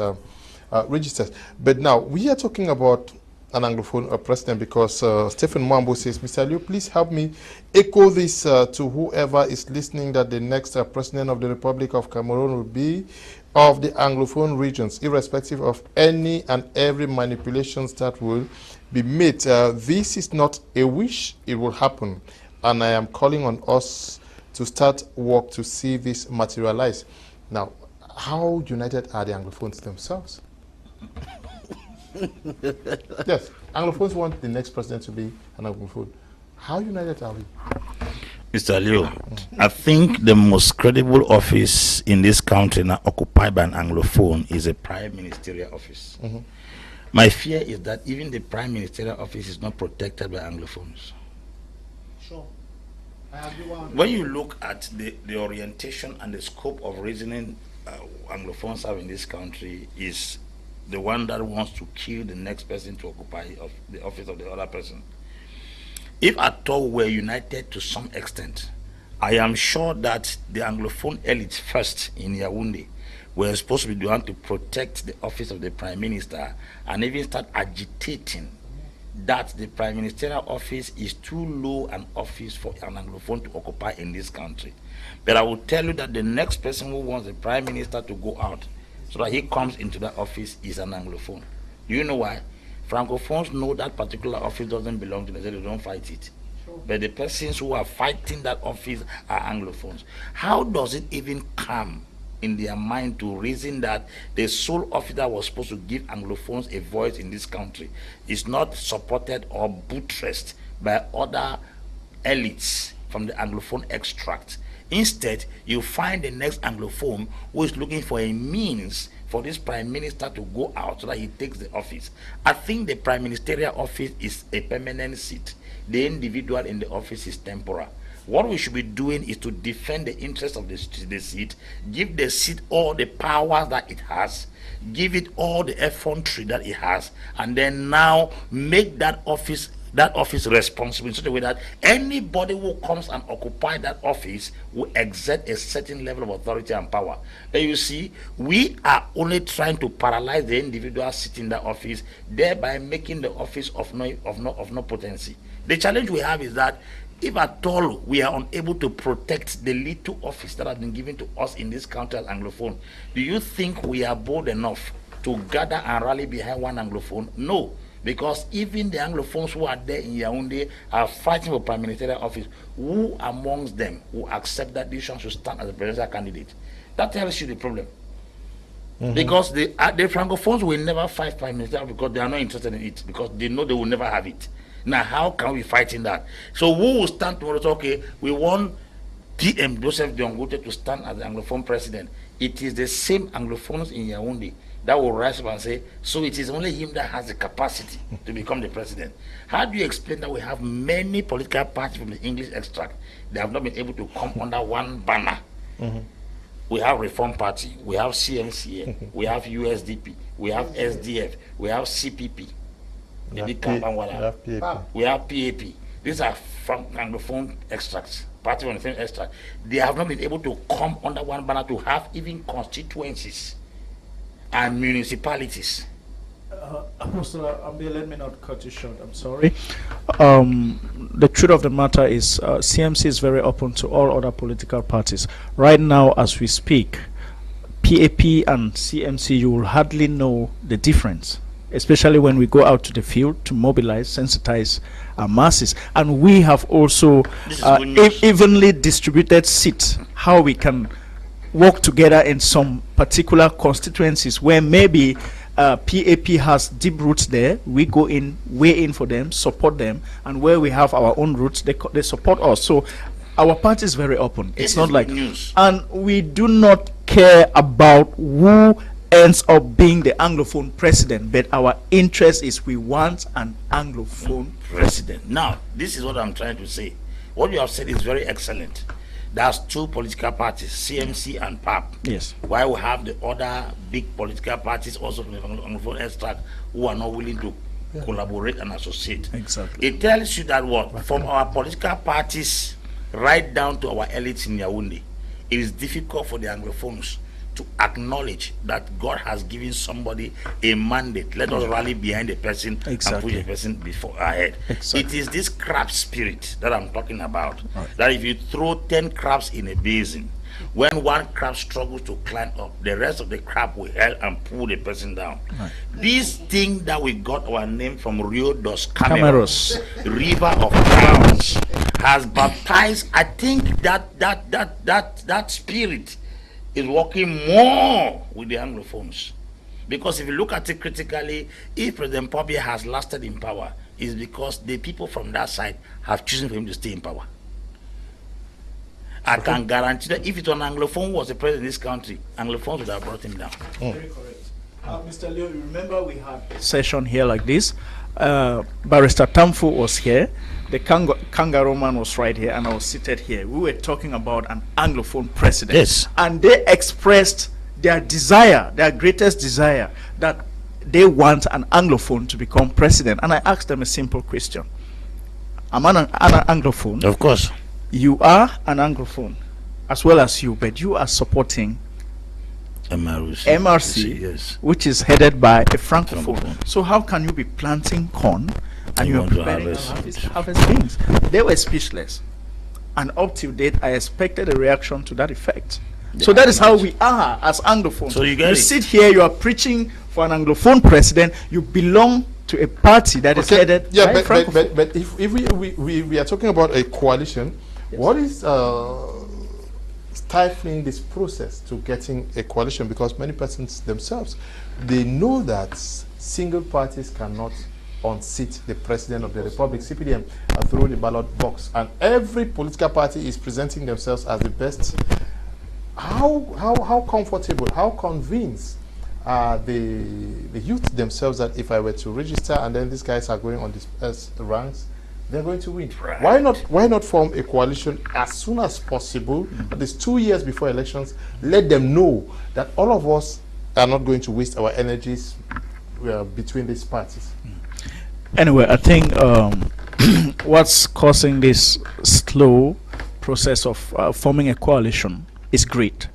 registers. But now we are talking about an Anglophone president, because Stephen Mwambo says, Mr. Liu, please help me echo this to whoever is listening, that the next president of the Republic of Cameroon will be of the Anglophone regions, irrespective of any and every manipulations that will be made. This is not a wish, it will happen. And I am calling on us to start work to see this materialize. Now, how united are the Anglophones themselves? Yes, Anglophones want the next president to be an Anglophone. How united are we? Mr. Liu, I think the most credible office in this country now occupied by an Anglophone is a prime ministerial office. My fear is that even the prime ministerial office is not protected by Anglophones. Sure. I agree. When you look at the orientation and the scope of reasoning Anglophones have in this country, is the one that wants to kill the next person to occupy the office of the other person. If at all we're united to some extent, I am sure that the Anglophone elite first in Yaoundé were supposed to be the one to protect the office of the Prime Minister and even start agitating that the Prime Ministerial office is too low an office for an Anglophone to occupy in this country. But I will tell you that the next person who wants the Prime Minister to go out so that he comes into that office is an Anglophone. Do you know why? Francophones know that particular office doesn't belong to them, so they don't fight it. But the persons who are fighting that office are Anglophones. How does it even come in their mind to reason that the sole office that was supposed to give Anglophones a voice in this country is not supported or buttressed by other elites from the Anglophone extract? Instead, you find the next Anglophone who is looking for a means for this Prime Minister to go out so that he takes the office. I think the Prime Ministerial office is a permanent seat. The individual in the office is temporal. What we should be doing is to defend the interests of the seat, give the seat all the powers that it has, give it all the effrontery that it has, and then now make that office responsible in such a way that anybody who comes and occupy that office will exert a certain level of authority and power. And you see, we are only trying to paralyze the individual sitting in that office, thereby making the office of no potency. The challenge we have is that if at all we are unable to protect the little office that has been given to us in this country as Anglophone, do you think we are bold enough to gather and rally behind one Anglophone? No. Because even the Anglophones who are there in Yaoundé are fighting for Prime Ministerial office. Who amongst them will accept that decision should stand as a presidential candidate? That tells you the problem. Because the Francophones will never fight Prime Minister because they are not interested in it, because they know they will never have it. Now, how can we fight in that? So who will stand tomorrow and say, okay, we want PM Joseph Diongote to stand as the Anglophone president? It is the same Anglophones in Yaoundé that will rise up and say, so it is only him that has the capacity to become the president. How do you explain that we have many political parties from the English extract that have not been able to come under one banner? We have Reform Party, we have CMCA, we have USDP, we have SDF, we have CPP, we have PAP. We have PAP. These are from Anglophone extracts, party from the same extract. They have not been able to come under one banner to have even constituencies and municipalities. Mr. Ambi, let me not cut you short. I'm sorry. The truth of the matter is CMC is very open to all other political parties. Right now, as we speak, PAP and CMC, you will hardly know the difference, especially when we go out to the field to mobilize, sensitize our masses. And we have also evenly distributed seats, how we can work together in some particular constituencies where maybe PAP has deep roots there. We go in, weigh in for them, support them, and where we have our own roots, they support us. So our party is very open. It's not like news. And we do not care about who ends up being the Anglophone president, but our interest is we want an Anglophone president. Now, this is what I'm trying to say. What you have said is very excellent. There's two political parties, CMC and PAP. Yes. While we have the other big political parties also from the Anglophone extract who are not willing to collaborate and associate. Exactly. It tells you that what, from our political parties right down to our elites in Yaoundé, it is difficult for the Anglophones to acknowledge that God has given somebody a mandate. Let us rally behind the person and put the person before ahead. It is this crab spirit that I'm talking about. That if you throw 10 crabs in a basin, when one crab struggles to climb up, the rest of the crab will help and pull the person down. This thing that we got our name from Rio dos Cameros, River of Crowns, has baptized. I think that spirit is working more with the Anglophones. Because if you look at it critically, if President Pobia has lasted in power, it's because the people from that side have chosen for him to stay in power. I can guarantee that if it was an Anglophone who was the president in this country, Anglophones would have brought him down. Very correct. Mr. Leo, you remember we had a session here like this. Barrister Tamfu was here. The Kangaroo man was right here, and I was seated here. We were talking about an Anglophone president. Yes. And they expressed their desire, their greatest desire, that they want an Anglophone to become president. And I asked them a simple question. I'm an Anglophone. Of course. You are an Anglophone as well as you, but you are supporting MRC, yes, which is headed by a Francophone. So how can you be planting corn and you are preparing to harvest beans? They were speechless. And up to date, I expected a reaction to that effect. So that is how we are as Anglophones. So you sit here, you are preaching for an Anglophone president, you belong to a party that is headed by Francophone. But if we are talking about a coalition, yes, what is stifling this process to getting a coalition? Because many persons themselves, they know that single parties cannot unseat the president of the republic, CPDM, through the ballot box, and every political party is presenting themselves as the best. How comfortable, how convinced are the youth themselves that if I were to register and then these guys are going on these ranks, they're going to win? Right. Why not form a coalition as soon as possible, at least 2 years before elections? Let them know that all of us are not going to waste our energies between these parties. Anyway, I think what's causing this slow process of forming a coalition is greed.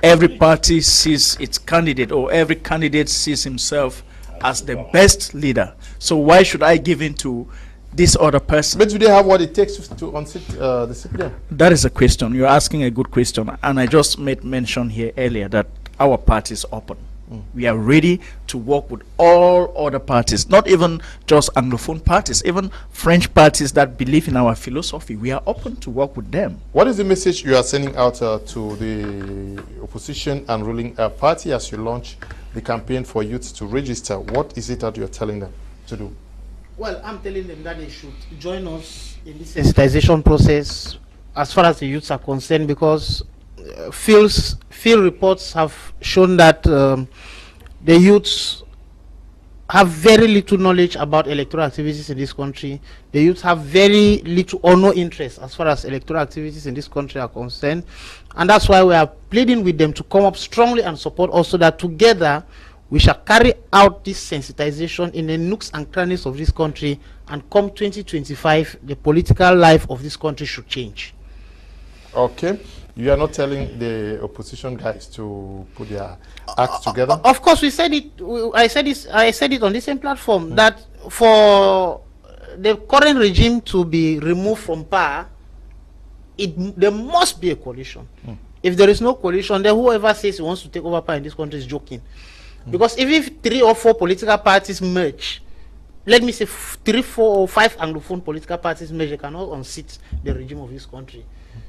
Every party sees its candidate, or every candidate sees himself as the best leader. So why should I give in to this other person? But do they have what it takes to unseat the CPDM? That is a question. You're asking a good question. And I just made mention here earlier that our party is open. We are ready to work with all other parties, not even just Anglophone parties, even French parties that believe in our philosophy. We are open to work with them. What is the message you are sending out to the opposition and ruling party as you launch the campaign for youth to register? What is it that you are telling them to do? Well, I'm telling them that they should join us in this sensitization process as far as the youths are concerned, because field reports have shown that the youths have very little knowledge about electoral activities in this country. The youths have very little or no interest as far as electoral activities in this country are concerned. And that's why we are pleading with them to come up strongly and support also that together we shall carry out this sensitization in the nooks and crannies of this country, and come 2025, the political life of this country should change. Okay. You are not telling the opposition guys to put their acts together? Of course, we said it. I said it on the same platform that for the current regime to be removed from power, there must be a coalition. If there is no coalition, then whoever says he wants to take over power in this country is joking. Because if 3 or 4 political parties merge, let me say 3, 4, or 5 Anglophone political parties merge, they cannot unseat the regime of this country.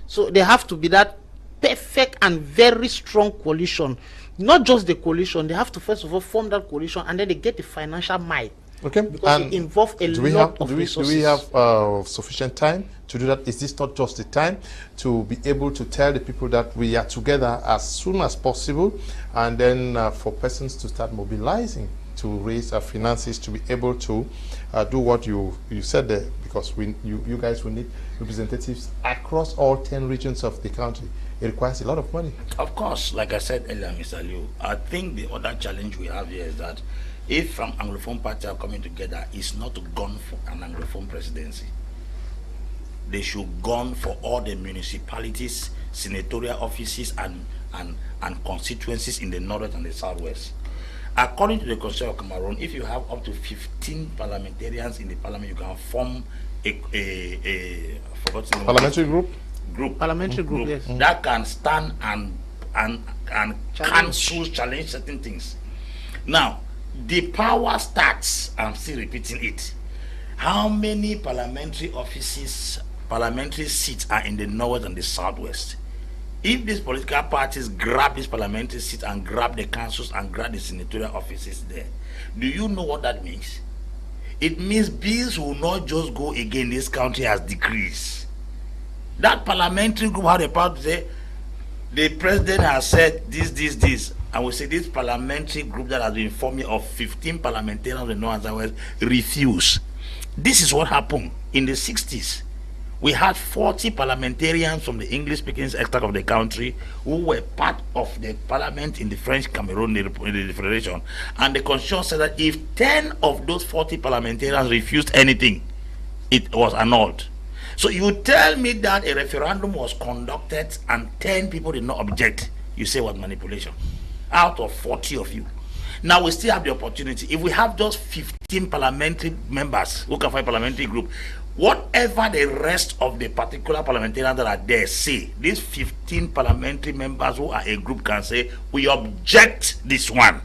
So there have to be that perfect and very strong coalition. Not just the coalition, they have to first of all form that coalition, and then they get the financial might. Okay. Because it involves a lot of resources. Do we have sufficient time to do that? Is this not just the time to be able to tell the people that we are together as soon as possible, and then for persons to start mobilizing to raise our finances to be able to do what you said there? Because you guys will need representatives across all 10 regions of the country. It requires a lot of money. Of course, like I said earlier, Mr. Liu, I think the other challenge we have here is that if from Anglophone parties are coming together, it's not to gun for an Anglophone presidency. They should gun for all the municipalities, senatorial offices, and constituencies in the north and the southwest. According to the Constitution of Cameroon, if you have up to 15 parliamentarians in the parliament, you can form a parliamentary group. Parliamentary group, yes. That can stand and cancel, challenge certain things. Now, the power starts, I'm still repeating it. How many parliamentary offices, parliamentary seats are in the north and the southwest? If these political parties grab these parliamentary seats and grab the councils and grab the senatorial offices there, do you know what that means? It means bills will not just go again, this country has decreased. That parliamentary group had the power to say, the president has said this, and we say this parliamentary group that has been forming of 15 parliamentarians in the north and southwest refuse. This is what happened in the 60s. We had 40 parliamentarians from the English-speaking extract of the country who were part of the parliament in the French Cameroon, the Federation. And the constitution said that if 10 of those 40 parliamentarians refused anything, it was annulled. So you tell me that a referendum was conducted and 10 people did not object. You say what manipulation? Out of 40 of you. Now we still have the opportunity. If we have just 15 parliamentary members who can find parliamentary group, whatever the rest of the particular parliamentarians that are there say, these 15 parliamentary members who are a group can say, we object this one.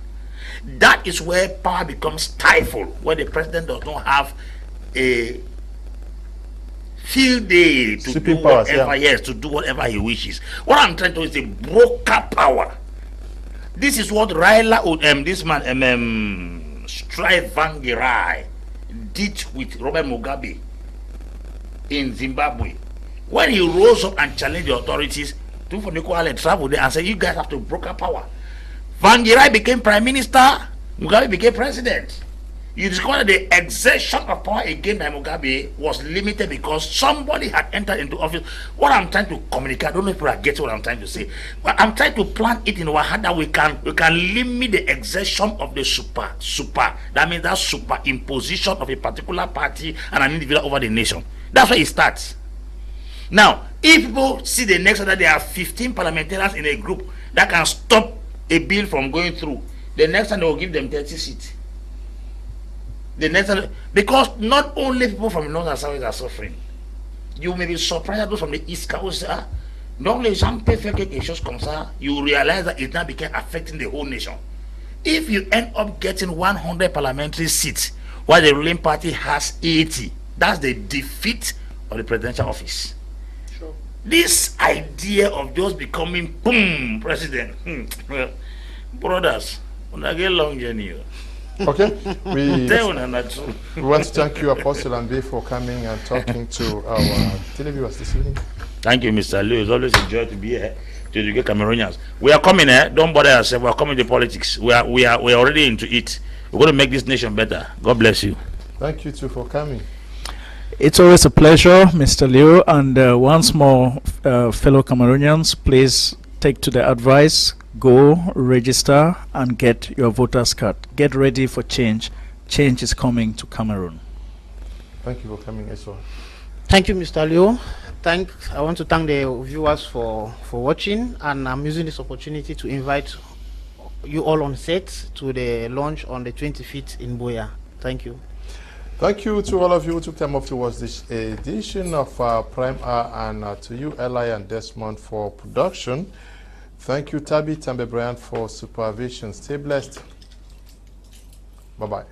That is where power becomes stifled, where the president does not have a field day to do whatever, yes, to do whatever he wishes. What I'm trying to do is a broker power. This is what Raila, this man, Strive Vangirai did with Robert Mugabe in Zimbabwe. When he rose up and challenged the authorities, Tufoniko traveled there and said, you guys have to broker power. Vangirai became prime minister, Mugabe became president. You discover the exertion of power again by Mugabe was limited because somebody had entered into office. What I'm trying to communicate, I don't know if people are getting what I'm trying to say, but I'm trying to plant it in our heart that we can limit the exertion of the super. That means that superimposition of a particular party and an individual over the nation. That's where it starts. Now, if people see the next that there are 15 parliamentarians in a group that can stop a bill from going through, the next time they will give them 30 seats. The next time, because not only people from the north and south are suffering. You may be surprised that those from the east coast are. Donc les gens peuvent faire quelque chose comme ça. You realize that it now became affecting the whole nation. If you end up getting 100 parliamentary seats, while the ruling party has 80, that's the defeat of the presidential office. Sure. This idea of just becoming boom president, well, brothers, on a get long journey. Okay, we want to thank you, Apostle Ambe, for coming and talking to our televiewers this evening. Thank you, Mr. Liu. It's always a joy to be here to educate Cameroonians. We are coming here. Don't bother yourself. We are coming to politics. We are already into it. We're going to make this nation better. God bless you. Thank you too for coming. It's always a pleasure, Mr. Liu. And once more, fellow Cameroonians, please take to the advice. Go register and get your voter's card. Get ready for change. Change is coming to Cameroon. Thank you for coming as well. Thank you, Mr. Liu. I want to thank the viewers for watching, and I'm using this opportunity to invite you all on set to the launch on the 25th in Boya. Thank you. Thank you to all of you who took time off to watch this edition of Prime Hour, and to you, Eli and Desmond, for production. Thank you, Tabi Tambe Bryant, for supervision. Stay blessed. Bye-bye.